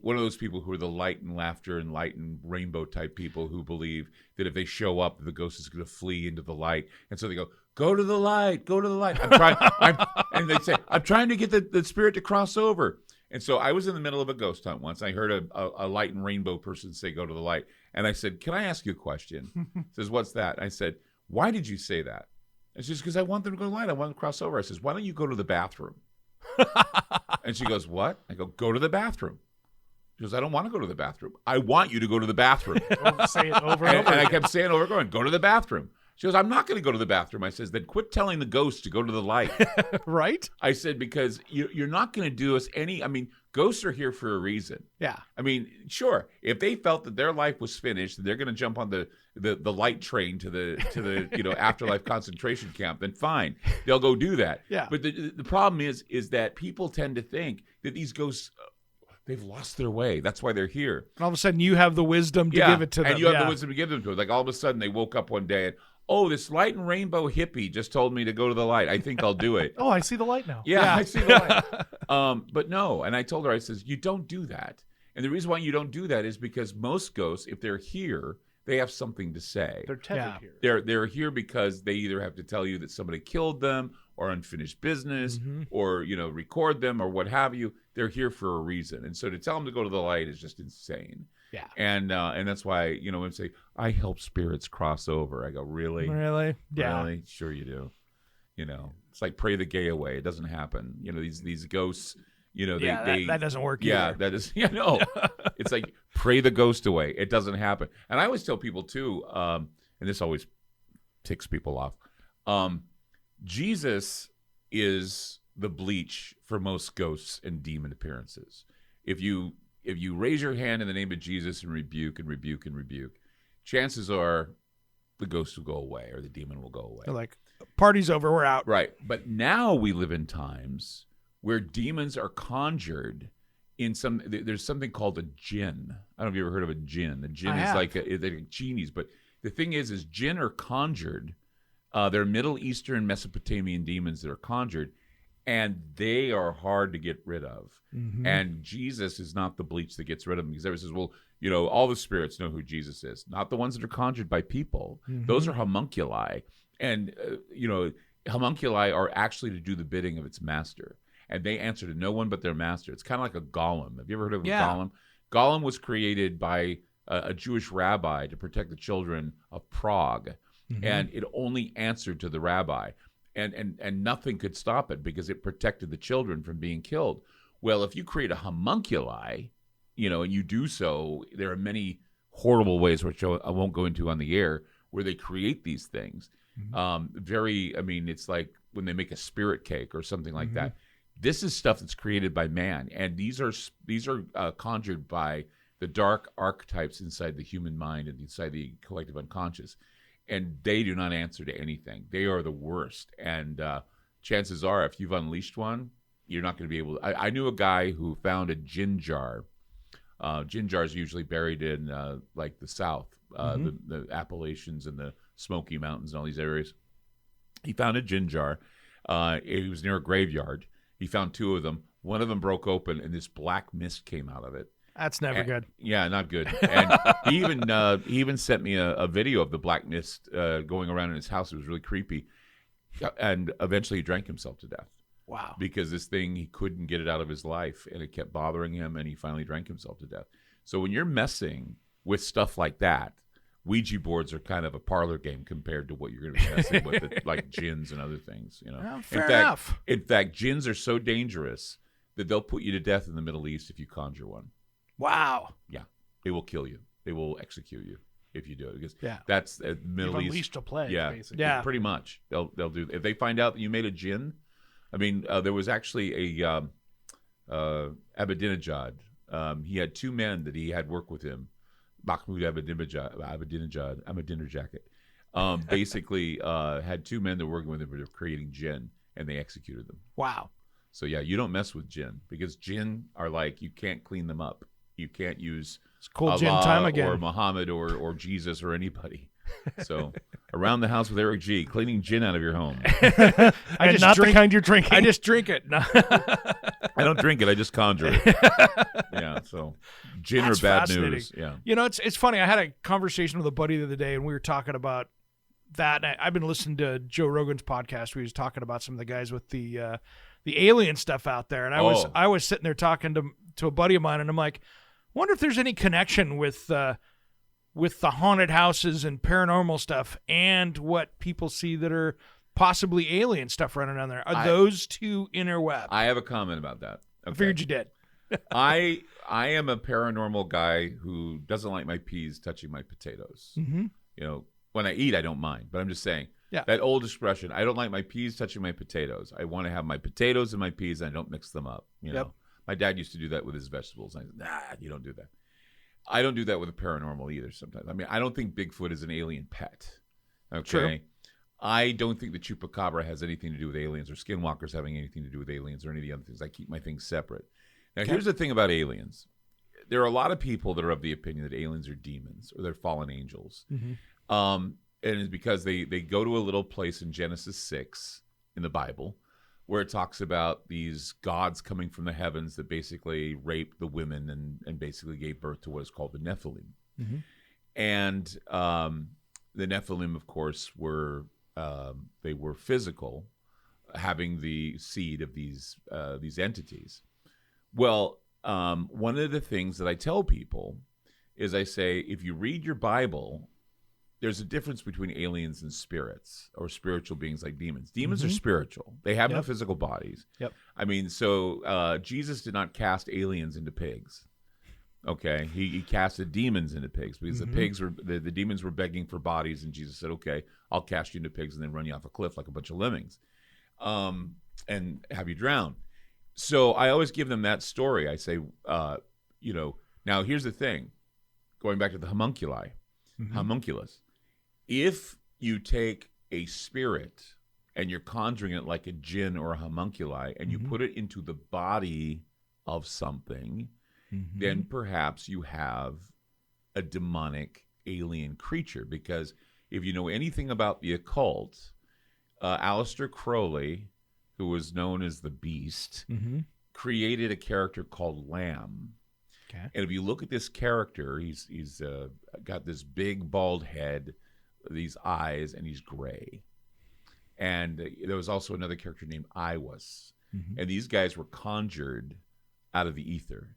one of those people who are the light and laughter and light and rainbow type people who believe that if they show up, the ghost is going to flee into the light. And so they go to the light, go to the light. And they say, I'm trying to get the spirit to cross over. And so I was in the middle of a ghost hunt once. I heard a light and rainbow person say, go to the light. And I said, can I ask you a question? He says, what's that? I said, why did you say that? It's just because I want them to go to the light. I want them to cross over. I says, why don't you go to the bathroom? And she goes, what? I go to the bathroom. She goes, I don't want to go to the bathroom. I want you to go to the bathroom. Say it over and over. And I kept saying over and over, go to the bathroom. She goes, I'm not going to go to the bathroom. I says, then quit telling the ghost to go to the light. Right? I said, because you're not going to do us any, ghosts are here for a reason. Yeah. Sure, if they felt that their life was finished, they're going to jump on the light train to the afterlife concentration camp, then fine. They'll go do that. Yeah. But the problem is that people tend to think that these ghosts, they've lost their way. That's why they're here. And all of a sudden you have the wisdom to give it to them. And you have the wisdom to give them to it. Like all of a sudden they woke up one day and, this light and rainbow hippie just told me to go to the light. I think I'll do it. I see the light now. Yeah, I see the light. But no. And I told her, I says, you don't do that. And the reason why you don't do that is because most ghosts, if they're here, they have something to say. They're tethered here. They're here because they either have to tell you that somebody killed them, or unfinished business or, record them or what have you. They're here for a reason. And so to tell them to go to the light is just insane. Yeah. And that's why, when they say, I help spirits cross over, I go, really? Really? Yeah. Really? Sure you do. It's like pray the gay away. It doesn't happen. These ghosts, that doesn't work yeah, either. that is, no. It's like pray the ghost away. It doesn't happen. And I always tell people too, and this always ticks people off, Jesus is the bleach for most ghosts and demon appearances. If you raise your hand in the name of Jesus and rebuke, chances are the ghost will go away or the demon will go away. They're like, party's over, we're out. Right. But now we live in times where demons are conjured in there's something called a jinn. I don't know if you ever heard of a jinn. A jinn is like genies. But the thing is jinn are conjured. They're Middle Eastern Mesopotamian demons that are conjured, and they are hard to get rid of. And Jesus is not the bleach that gets rid of them, because everyone says, well, all the spirits know who Jesus is. Not the ones that are conjured by people. Those are homunculi. And, homunculi are actually to do the bidding of its master. And they answer to no one but their master. It's kind of like a golem. Have you ever heard of a golem? Golem was created by a Jewish rabbi to protect the children of Prague. And it only answered to the rabbi. And nothing could stop it because it protected the children from being killed. Well, if you create a homunculi, and you do so, there are many horrible ways, which I won't go into on the air, where they create these things. It's like when they make a spirit cake or something like that. This is stuff that's created by man, and these are conjured by the dark archetypes inside the human mind and inside the collective unconscious, and they do not answer to anything. They are the worst, and chances are, if you've unleashed one, you're not going to be able to. I knew a guy who found a gin jar. Gin jars are usually buried in like the South, the Appalachians and the Smoky Mountains and all these areas. He found a gin jar. It was near a graveyard. He found two of them. One of them broke open, and this black mist came out of it. That's never good. Yeah, not good. And he even sent me a video of the black mist going around in his house. It was really creepy. And eventually he drank himself to death. Wow. Because this thing, he couldn't get it out of his life, and it kept bothering him, and he finally drank himself to death. So when you're messing with stuff like that, Ouija boards are kind of a parlor game compared to what you're going to be messing with, like jinns and other things. Well, fair enough. In fact, jinns are so dangerous that they'll put you to death in the Middle East if you conjure one. Wow. Yeah, they will kill you. They will execute you if you do it, because Yeah. that's Middle You've East. unleashed a plague, Yeah, basically. Yeah. pretty much. They'll do. If they find out that you made a jinn, I mean, there was actually a Ahmadinejad. He had two men that he had work with him. Mahmoud Ahmadinejad, basically had two men that were working with him for creating jinn, and they executed them. Wow. So yeah, you don't mess with jinn, because jinn are like, you can't clean them up. You can't use It's cool Allah gin time again. or Muhammad or Jesus or anybody. So around the house with Eric G, cleaning gin out of your home. I just not the kind you're drinking. I just drink it. No. I don't drink it. I just conjure it. Yeah. So gin That's or bad fascinating. news. Yeah. It's funny. I had a conversation with a buddy the other day, and we were talking about that. And I've been listening to Joe Rogan's podcast where he was talking about some of the guys with the alien stuff out there. And I was sitting there talking to a buddy of mine, and I'm like, wonder if there's any connection with the haunted houses and paranormal stuff and what people see that are possibly alien stuff running down there. Are those two interweb? I have a comment about that. I figured you did. I am a paranormal guy who doesn't like my peas touching my potatoes. Mm-hmm. When I eat, I don't mind, but I'm just saying, that old expression, I don't like my peas touching my potatoes. I want to have my potatoes and my peas, and I don't mix them up. Yep. My dad used to do that with his vegetables. I said, nah, you don't do that. I don't do that with the paranormal either sometimes. I mean, I don't think Bigfoot is an alien pet. Okay. True. I don't think the chupacabra has anything to do with aliens, or skinwalkers having anything to do with aliens, or any of the other things. I keep my things separate. Now, here's the thing about aliens. There are a lot of people that are of the opinion that aliens are demons or they're fallen angels. Mm-hmm. And it's because they go to a little place in Genesis 6 in the Bible where it talks about these gods coming from the heavens that basically raped the women and basically gave birth to what is called the Nephilim. Mm-hmm. And the Nephilim, of course, were physical, having the seed of these entities. Well, one of the things that I tell people is I say, if you read your Bible, there's a difference between aliens and spirits or spiritual beings like demons. Demons are spiritual. They have no physical bodies. Yep. I mean, so Jesus did not cast aliens into pigs. Okay, he casted demons into pigs because the pigs were the demons were begging for bodies, and Jesus said, "Okay, I'll cast you into pigs and then run you off a cliff like a bunch of lemmings, and have you drown." So I always give them that story. I say, now here's the thing, going back to the homunculus. If you take a spirit and you're conjuring it like a jinn or a homunculi, and you put it into the body of something, then perhaps you have a demonic alien creature. Because if you know anything about the occult, Aleister Crowley, who was known as the Beast, created a character called Lamb. Okay. And if you look at this character, he's got this big bald head, these eyes, and he's gray. And there was also another character named Iwas. And these guys were conjured out of the ether.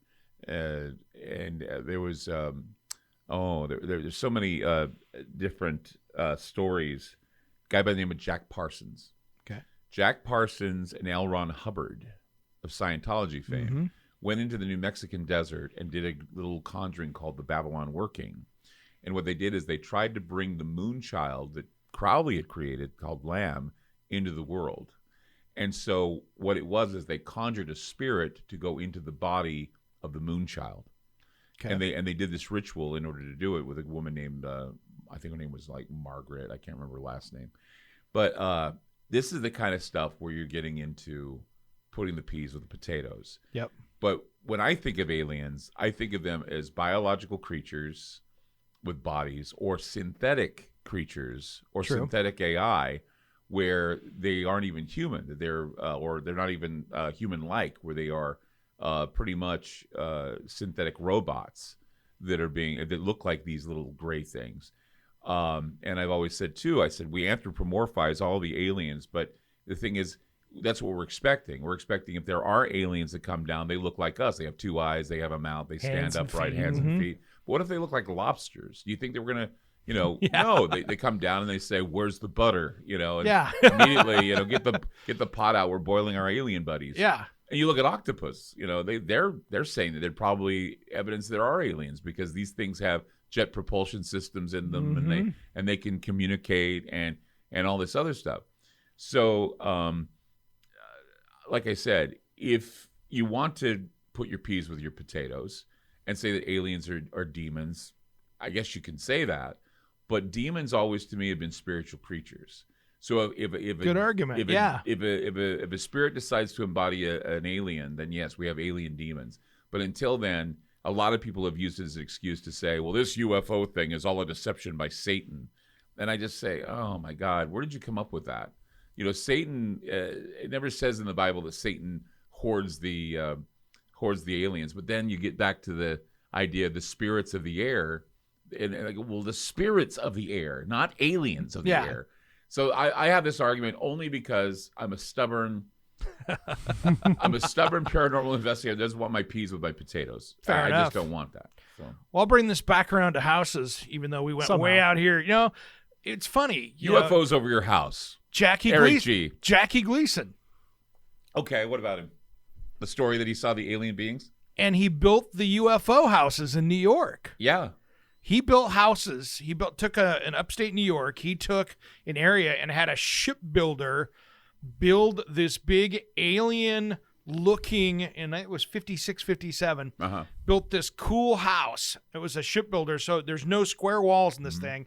There was there's so many different stories. A guy by the name of Jack Parsons. Okay. Jack Parsons and L. Ron Hubbard of Scientology fame went into the New Mexican desert and did a little conjuring called the Babylon Working. And what they did is they tried to bring the moon child that Crowley had created, called Lamb, into the world. And so what it was is they conjured a spirit to go into the body of the moon child. Okay. And they did this ritual in order to do it with a woman named, I think her name was like Margaret. I can't remember her last name. But this is the kind of stuff where you're getting into putting the peas with the potatoes. Yep. But when I think of aliens, I think of them as biological creatures with bodies, or synthetic creatures, or synthetic AI, where they aren't even human. They're not even human-like, where they are pretty much synthetic robots that look like these little gray things. And I've always said too, we anthropomorphize all the aliens, but the thing is, that's what we're expecting. We're expecting if there are aliens that come down, they look like us. They have two eyes, they have a mouth, they stand upright, hands and feet. But what if they look like lobsters? Do you think they were gonna, no, they come down and they say, "Where's the butter?" And immediately, get the pot out. We're boiling our alien buddies. Yeah. And you look at octopus, they're saying that they're probably evidence there are aliens, because these things have jet propulsion systems in them, and they can communicate and all this other stuff. So, like I said, if you want to put your peas with your potatoes and say that aliens are demons, I guess you can say that. But demons always, to me, have been spiritual creatures. So if good argument, If a spirit decides to embody an alien, then yes, we have alien demons. But until then, a lot of people have used it as an excuse to say, well, this UFO thing is all a deception by Satan. And I just say, oh my God, where did you come up with that? Satan. It never says in the Bible that Satan hoards the aliens. But then you get back to the idea of the spirits of the air, and the spirits of the air, not aliens of the air. So I have this argument only because I'm a stubborn paranormal investigator that doesn't want my peas with my potatoes. Fair enough. I just don't want that. So. Well, I'll bring this back around to houses, even though we went way out here. It's funny. UFOs over your house. Jackie Gleason. Okay, what about him? The story that he saw the alien beings? And he built the UFO houses in New York. Yeah. He built houses. Took an upstate New York. He took an area and had a shipbuilder build this big alien looking, and it was 56, 57, built this cool house. It was a shipbuilder, so there's no square walls in this thing.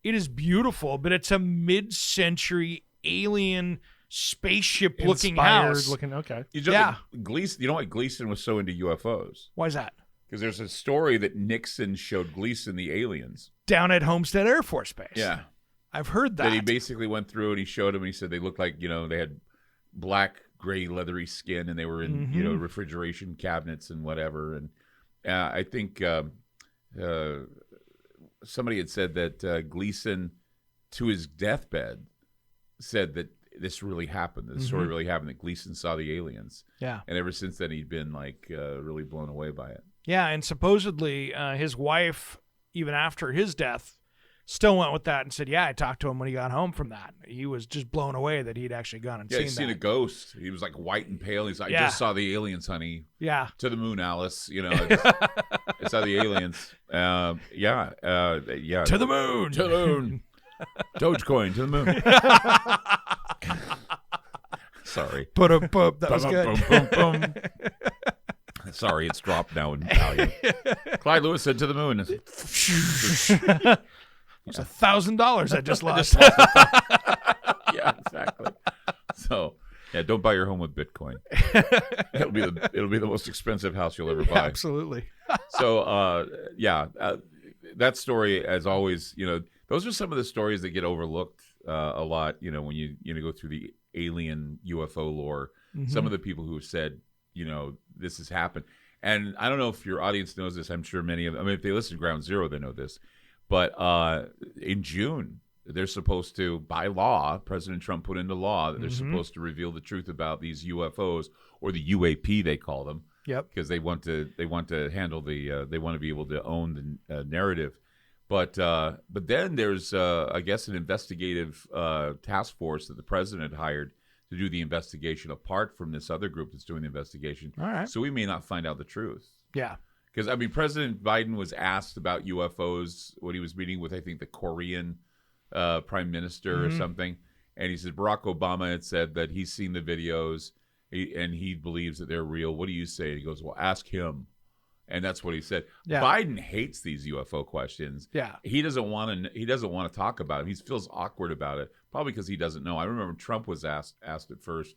It is beautiful, but it's a mid-century alien spaceship-looking house. Okay. You know why Gleason was so into UFOs? Why is that? Because there's a story that Nixon showed Gleason the aliens. Down at Homestead Air Force Base. Yeah. I've heard that. That he basically went through and he showed him, and he said they looked like, they had black, gray, leathery skin, and they were in, refrigeration cabinets and whatever. And I think somebody had said that Gleason, to his deathbed, said that this really happened. This story really happened, that Gleason saw the aliens. Yeah. And ever since then, he'd been like really blown away by it. Yeah, and supposedly his wife, even after his death, still went with that and said, yeah, I talked to him when he got home from that. He was just blown away that he'd actually gone and seen that. Yeah, he'd seen a ghost. He was like white and pale. He's like, I just saw the aliens, honey. Yeah. To the moon, Alice. You know, I saw the aliens. Yeah. To the moon. To the moon. Dogecoin, to the moon. Sorry. That was good. Sorry, it's dropped now in value. Clyde Lewis said to the moon. It was $1,000 I just lost. Yeah, exactly. So, yeah, don't buy your home with Bitcoin. It'll be the most expensive house you'll ever buy. Absolutely. So, that story, as always, those are some of the stories that get overlooked a lot. When you go through the alien UFO lore, some of the people who have said, this has happened. And I don't know if your audience knows this. I'm sure many of them, if they listen to Ground Zero, they know this. But in June, they're supposed to, by law, President Trump put into law that they're supposed to reveal the truth about these UFOs, or the UAP they call them. Yep. Because they want to handle they want to be able to own the narrative. But then there's I guess an investigative task force that the president hired to do the investigation apart from this other group that's doing the investigation. All right. So we may not find out the truth. Yeah. Because, President Biden was asked about UFOs when he was meeting with, I think, the Korean prime minister or something. And he said Barack Obama had said that he's seen the videos and he believes that they're real. What do you say? And he goes, well, ask him. And that's what he said. Yeah. Biden hates these UFO questions. Yeah. He doesn't want to talk about it. He feels awkward about it, probably because he doesn't know. I remember Trump was asked at first.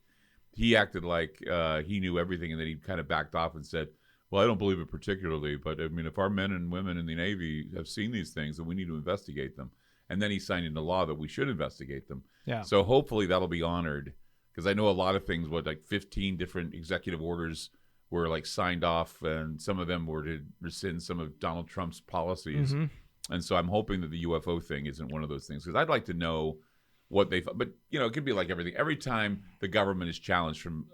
He acted like he knew everything, and then he kind of backed off and said, well, I don't believe it particularly, but if our men and women in the Navy have seen these things, then we need to investigate them. And then he signed into law that we should investigate them. Yeah. So hopefully that'll be honored, because I know a lot of things, like 15 different executive orders were like signed off, and some of them were to rescind some of Donald Trump's policies. And so I'm hoping that the UFO thing isn't one of those things, because I'd like to know what they thought. But, it could be like everything. Every time the government is challenged, from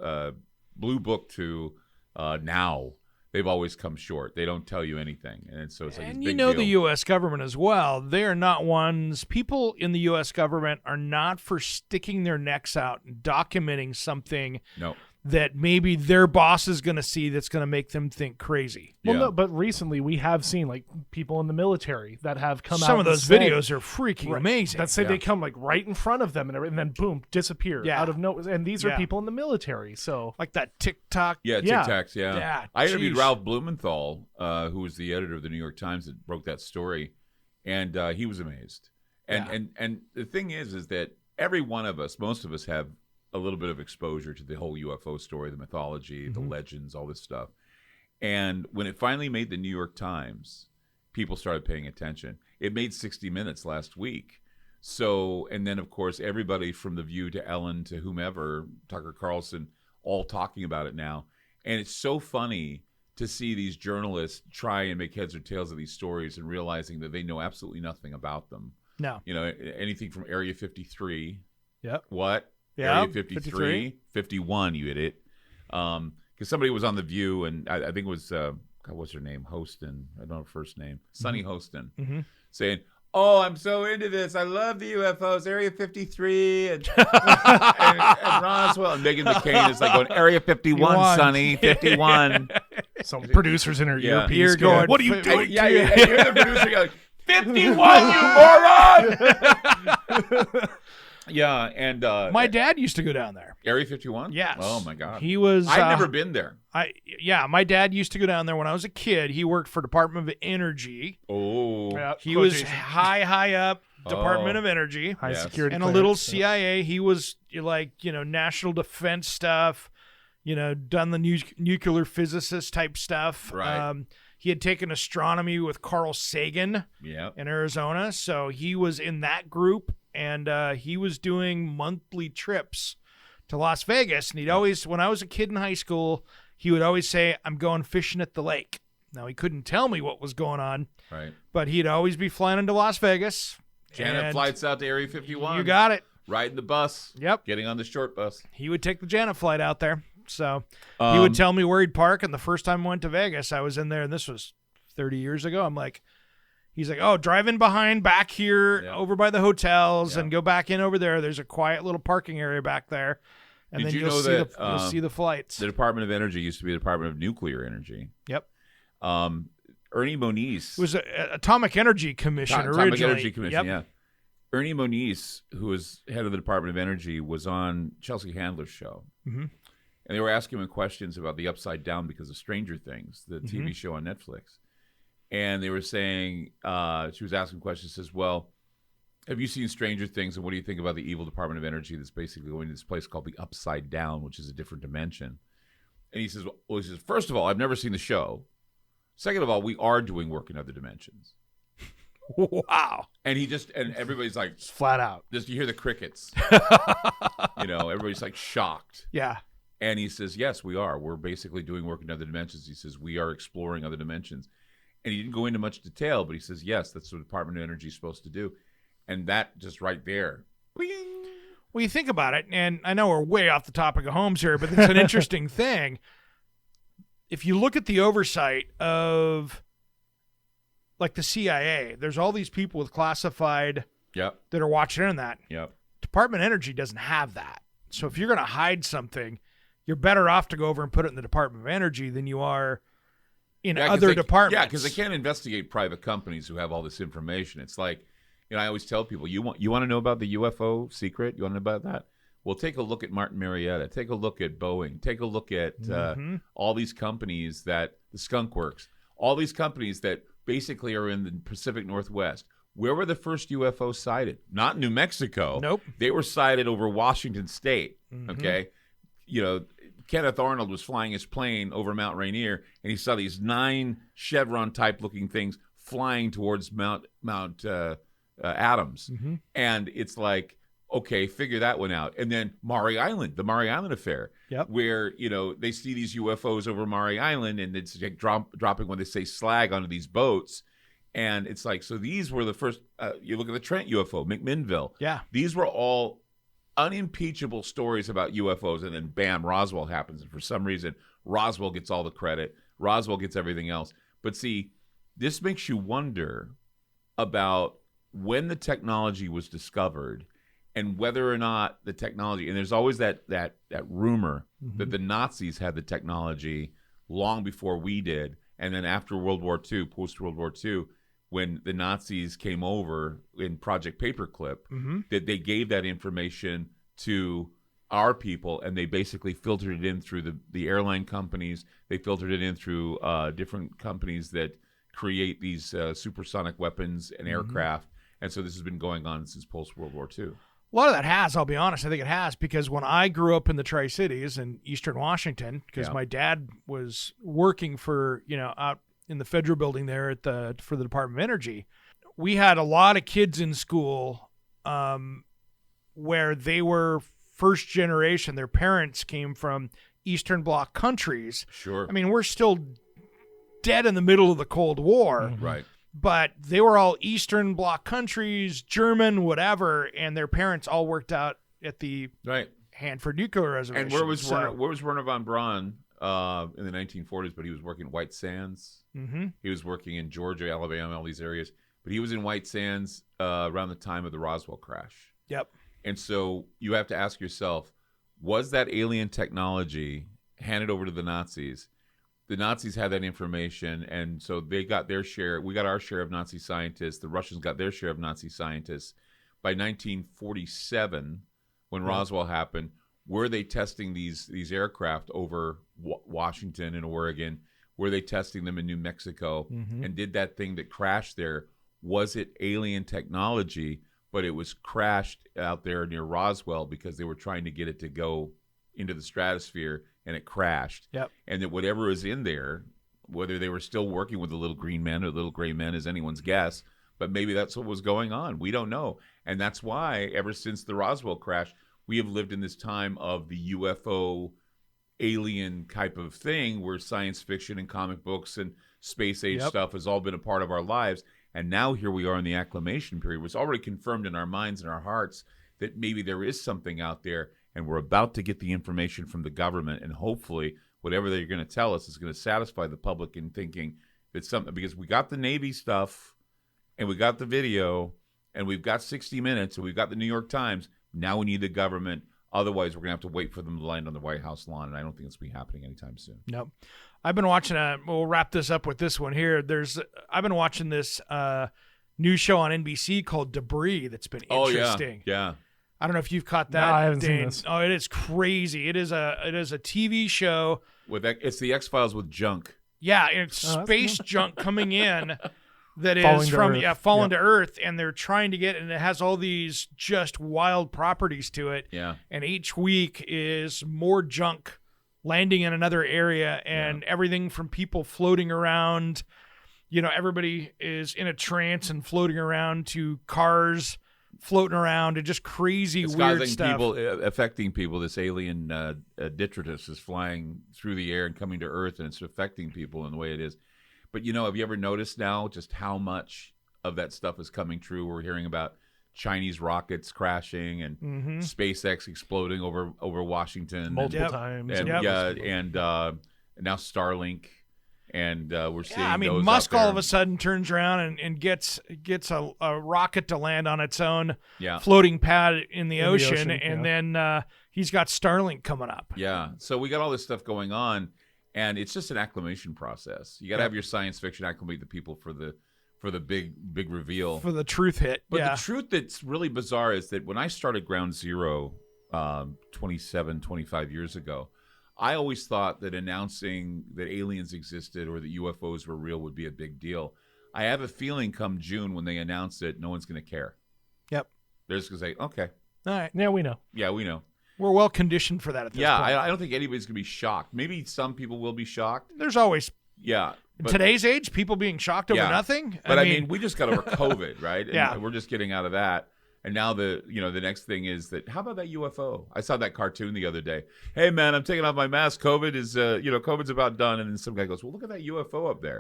Blue Book to now, they've always come short. They don't tell you anything. And so it's like this big deal. The U.S. government as well, they are not ones, people in the U.S. government are not for sticking their necks out and documenting something that maybe their boss is going to see that's going to make them think crazy. Well, no, but recently we have seen like people in the military that have come out. Some of those videos are freaking amazing. That say they come like right in front of them and then boom, disappear out of nowhere. And these are people in the military. So like that TikTok. Yeah, TikToks. Yeah. Yeah. I interviewed Ralph Blumenthal, who was the editor of the New York Times that broke that story, and he was amazed. And the thing is that every one of us, most of us, have a little bit of exposure to the whole UFO story, the mythology, the legends, all this stuff. And when it finally made the New York Times, people started paying attention. It made 60 Minutes last week. So, and then of course, everybody from The View to Ellen to whomever, Tucker Carlson, all talking about it now. And it's so funny to see these journalists try and make heads or tails of these stories and realizing that they know absolutely nothing about them. No. Anything from Area 53. Yep. What? Yeah, Area 53, 51, you idiot. Because somebody was on The View, and I think it was, what's her name? Hostin. I don't know her first name. Sunny Hostin. Saying, oh, I'm so into this. I love the UFOs. Area 53 and Roswell. And Megan McCain is like going, Area 51, Sunny, 51. Some producers in her earpiece going, what are you doing? Yeah, you're the producer going, 51, you moron! Yeah, and my dad used to go down there. Area 51? Yes. Oh my God. He was. I've never been there. My dad used to go down there when I was a kid. He worked for Department of Energy. Oh. Yeah, he was high up Department of Energy, high security, and a little CIA. He was national defense stuff. Done the nuclear physicist type stuff. Right. He had taken astronomy with Carl Sagan. In Arizona, so he was in that group. And he was doing monthly trips to Las Vegas. And he'd always, when I was a kid in high school, he would always say, I'm going fishing at the lake. Now, he couldn't tell me what was going on. Right. But he'd always be flying into Las Vegas. Janet flights out to Area 51. You got it. riding the bus. Yep. Getting on the short bus. He would take the Janet flight out there. So he would tell me where he'd park. And the first time I went to Vegas, I was in there, and this was 30 years ago. He's like, oh, drive in behind back here over by the hotels and go back in over there. There's a quiet little parking area back there. And then you'll see the flights. The Department of Energy used to be the Department of Nuclear Energy. Yep. Ernie Moniz. It was an Atomic Energy Commission originally. Atomic Energy Commission, yeah. Ernie Moniz, who was head of the Department of Energy, was on Chelsea Handler's show. Mm-hmm. And they were asking him questions about the Upside Down because of Stranger Things, the TV show on Netflix. And they were saying, she was asking questions, says, well, have you seen Stranger Things, and what do you think about the evil Department of Energy that's basically going to this place called the Upside Down, which is a different dimension? And he says, first of all, I've never seen the show. Second of all, we are doing work in other dimensions. Wow. And everybody's like, just flat out. Just you hear the crickets. Everybody's like shocked. Yeah. And he says, yes, we are. We're basically doing work in other dimensions. He says, we are exploring other dimensions. And he didn't go into much detail, but he says, yes, that's what the Department of Energy is supposed to do. And that just right there. Bing. Well, you think about it, and I know we're way off the topic of homes here, but it's an interesting thing. If you look at the oversight of, like, the CIA, there's all these people with classified that are watching in that. Yep. Department of Energy doesn't have that. So if you're going to hide something, you're better off to go over and put it in the Department of Energy than you are in other departments. Yeah, because they can't investigate private companies who have all this information. It's like, I always tell people, you want to know about the UFO secret? You want to know about that? Well, take a look at Martin Marietta. Take a look at Boeing. Take a look at all these companies the Skunk Works, all these companies that basically are in the Pacific Northwest. Where were the first UFOs sighted? Not in New Mexico. Nope. They were sighted over Washington State. Okay. Kenneth Arnold was flying his plane over Mount Rainier, and he saw these 9 Chevron-type looking things flying towards Mount Adams. And it's like, okay, figure that one out. And then Maury Island, the Maury Island affair, where, they see these UFOs over Maury Island, and it's like dropping, when they say slag, onto these boats. And it's like, so these were the first, you look at the Trent UFO, McMinnville. Yeah. These were all unimpeachable stories about UFOs, and then bam, Roswell happens. And for some reason, Roswell gets all the credit. Roswell gets everything else. But see, this makes you wonder about when the technology was discovered and whether or not the technology, and there's always that rumor that the Nazis had the technology long before we did. And then after World War II, post-World War II, when the Nazis came over in Project Paperclip, that they gave that information to our people, and they basically filtered it in through the airline companies. They filtered it in through different companies that create these supersonic weapons and aircraft. And so this has been going on since post-World War II. A lot of that has, I'll be honest. I think it has, because when I grew up in the Tri-Cities in Eastern Washington, because my dad was working for, out in the federal building there for the Department of Energy, we had a lot of kids in school where they were first generation. Their parents came from Eastern Bloc countries. Sure. I mean, we're still dead in the middle of the Cold War. Right. But they were all Eastern Bloc countries, German, whatever, and their parents all worked out at the Hanford Nuclear Reservation. And where was Werner von Braun in the 1940s? But he was working at White Sands. He was working in Georgia, Alabama, all these areas. But he was in White Sands around the time of the Roswell crash. Yep. And so you have to ask yourself, was that alien technology handed over to the Nazis? The Nazis had that information, and so they got their share. We got our share of Nazi scientists. The Russians got their share of Nazi scientists. By 1947, when Roswell happened, were they testing these aircraft over Washington and Oregon? Were they testing them in New Mexico? And did that thing that crashed there, was it alien technology, but it was crashed out there near Roswell because they were trying to get it to go into the stratosphere, and it crashed. Yep. And that whatever is in there, whether they were still working with the little green men or little gray men is anyone's guess, but maybe that's what was going on. We don't know. And that's why ever since the Roswell crash, we have lived in this time of the UFO alien type of thing where science fiction and comic books and space age stuff has all been a part of our lives. And now here we are in the acclimation period, which is already confirmed in our minds and our hearts that maybe there is something out there, and we're about to get the information from the government, and hopefully whatever they're going to tell us is going to satisfy the public in thinking that something, because we got the Navy stuff, and we got the video, and we've got 60 Minutes, and we've got the New York Times. Now we need the government. Otherwise, we're going to have to wait for them to land on the White House lawn, and I don't think it's going to be happening anytime soon. Nope. I've been watching we'll wrap this up with this one here. I've been watching this new show on NBC called Debris that's been interesting. Oh, yeah. I don't know if you've caught that. No, I haven't seen this. Oh, it is crazy. It is a TV show. It's the X-Files with junk. Yeah, it's space junk coming in that Falling is to from Earth. fallen to Earth, and they're trying to get, and it has all these just wild properties to it. Yeah. And each week is more junk landing in another area, and everything from people floating around, everybody is in a trance and floating around, to cars floating around, and just crazy weird stuff. Affecting people. This alien detritus is flying through the air and coming to Earth, and it's affecting people in the way it is. But, have you ever noticed now just how much of that stuff is coming true? We're hearing about Chinese rockets crashing and SpaceX exploding over Washington. Multiple times. And, and now Starlink. And we're seeing those Musk out there. all of a sudden turns around and gets a rocket to land on its own floating pad in the ocean, and then he's got Starlink coming up. Yeah, so we got all this stuff going on, and it's just an acclimation process. You got to have your science fiction acclimate the people for the big reveal, for the truth hit. But the truth that's really bizarre is that when I started Ground Zero 25 years ago, I always thought that announcing that aliens existed or that UFOs were real would be a big deal. I have a feeling come June when they announce it, no one's going to care. Yep. They're just going to say, okay. All right. Yeah, we know. Yeah, we know. We're well conditioned for that at this point. I don't think anybody's going to be shocked. Maybe some people will be shocked. There's always... Yeah. In today's age, people being shocked over nothing? But I mean, we just got over COVID, right? And we're just getting out of that. And now the next thing is that, how about that UFO? I saw that cartoon the other day. Hey man, I'm taking off my mask. COVID is, COVID's about done. And then some guy goes, well, look at that UFO up there.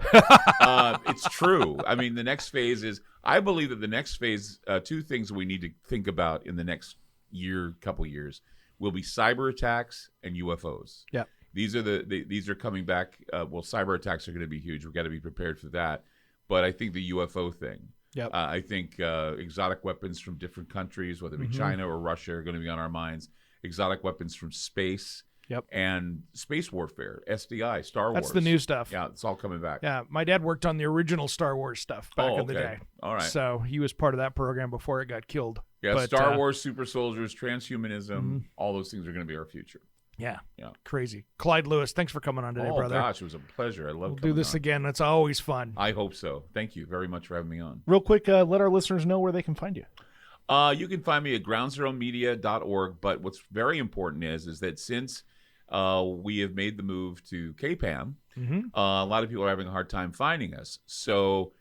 It's true. I mean, the next phase is, I believe that the next phase, two things we need to think about in the next couple years will be cyber attacks and UFOs. Yeah. These are these are coming back. Cyber attacks are going to be huge. We've got to be prepared for that. But I think the UFO thing. Yep. I think exotic weapons from different countries, whether it be China or Russia, are going to be on our minds. Exotic weapons from space. Yep. And space warfare, SDI, Star Wars. That's the new stuff. Yeah, it's all coming back. Yeah, my dad worked on the original Star Wars stuff back in the day. All right. So he was part of that program before it got killed. Yeah, but, Star Wars, super soldiers, transhumanism, all those things are going to be our future. Yeah. Crazy. Clyde Lewis, thanks for coming on today, brother. Oh, gosh, it was a pleasure. I love We'll do this again. It's always fun. I hope so. Thank you very much for having me on. Real quick, let our listeners know where they can find you. You can find me at groundzeromedia.org, but what's very important is that since we have made the move to KPAM, a lot of people are having a hard time finding us. So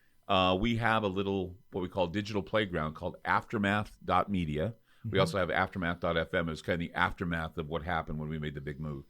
we have a little, what we call digital playground called aftermath.media. We also have aftermath.fm. It's kind of the aftermath of what happened when we made the big move.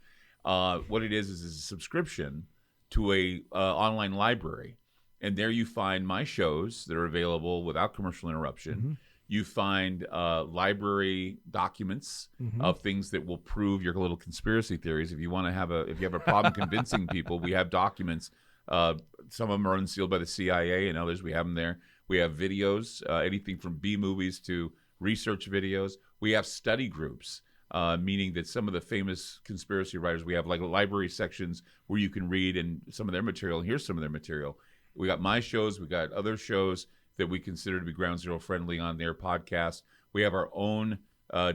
What it is a subscription to a online library. And there you find my shows that are available without commercial interruption. You find library documents of things that will prove your little conspiracy theories. If you want to if you have a problem convincing people, we have documents. Some of them are unsealed by the CIA, and others we have them there. We have videos, anything from B movies to research videos. We have study groups, meaning that some of the famous conspiracy writers, we have like library sections where you can read and some of their material, and here's some of their material. We got my shows, we got other shows that we consider to be Ground Zero friendly on their podcast. We have our own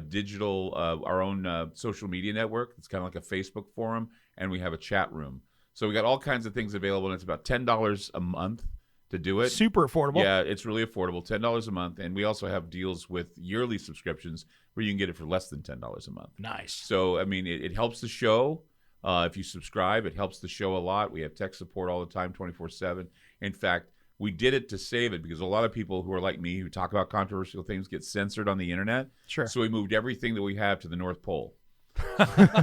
digital, our own social media network. It's kind of like a Facebook forum, and we have a chat room. So we got all kinds of things available, and it's about $10 a month to do it. Super affordable. Yeah, it's really affordable, $10 a month. And we also have deals with yearly subscriptions where you can get it for less than $10 a month. Nice. So, I mean, it helps the show. If you subscribe, it helps the show a lot. We have tech support all the time, 24/7. In fact, we did it to save it because a lot of people who are like me who talk about controversial things get censored on the internet. Sure. So we moved everything that we have to the North Pole.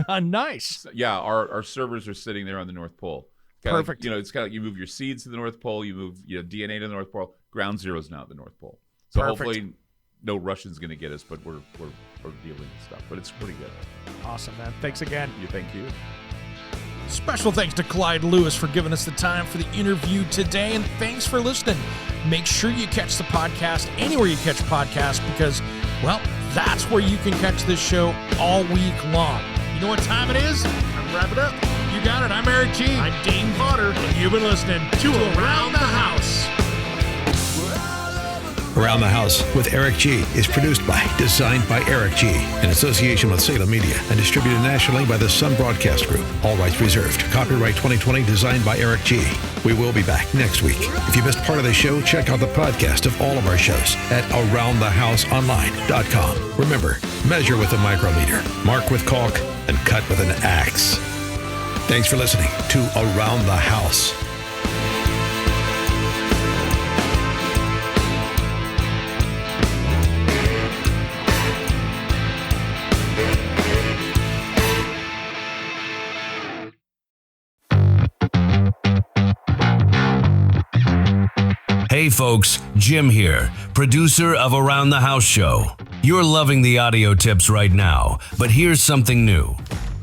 Nice. Yeah, our servers are sitting there on the North Pole. Perfect. Like, it's kind of like you move your seeds to the North Pole, you move DNA to the North Pole. Ground Zero is now at the North Pole. So Perfect. hopefully no Russian's going to get us, but we're dealing with stuff. But it's pretty good. Awesome, man. Thanks again. Thank you. Special thanks to Clyde Lewis for giving us the time for the interview today, and thanks for listening. Make sure you catch the podcast anywhere you catch podcasts because, well, that's where you can catch this show all week long. You know what time it is? I'm wrapping up. You got it. I'm Eric G. I'm Dane Potter, and you've been listening to Around the House. Around the House with Eric G is produced by, designed by Eric G, in association with Salem Media, and distributed nationally by the Sun Broadcast Group. All rights reserved. Copyright 2020, designed by Eric G. We will be back next week. If you missed part of the show, check out the podcast of all of our shows at AroundTheHouseOnline.com. Remember, measure with a micrometer, mark with caulk, and cut with an axe. Thanks for listening to Around the House. Hey folks, Jim here, producer of Around the House Show. You're loving the audio tips right now, but here's something new.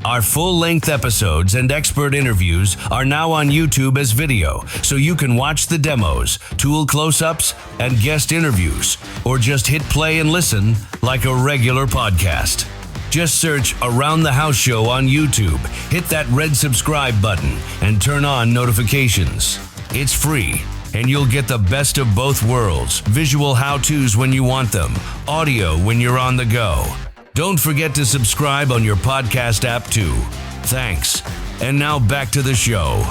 Our full-length episodes and expert interviews are now on YouTube as video, so you can watch the demos, tool close-ups, and guest interviews, or just hit play and listen like a regular podcast. Just search Around the House Show on YouTube, hit that red subscribe button, and turn on notifications. It's free. And you'll get the best of both worlds, visual how-tos when you want them, audio when you're on the go. Don't forget to subscribe on your podcast app too. Thanks. And now back to the show.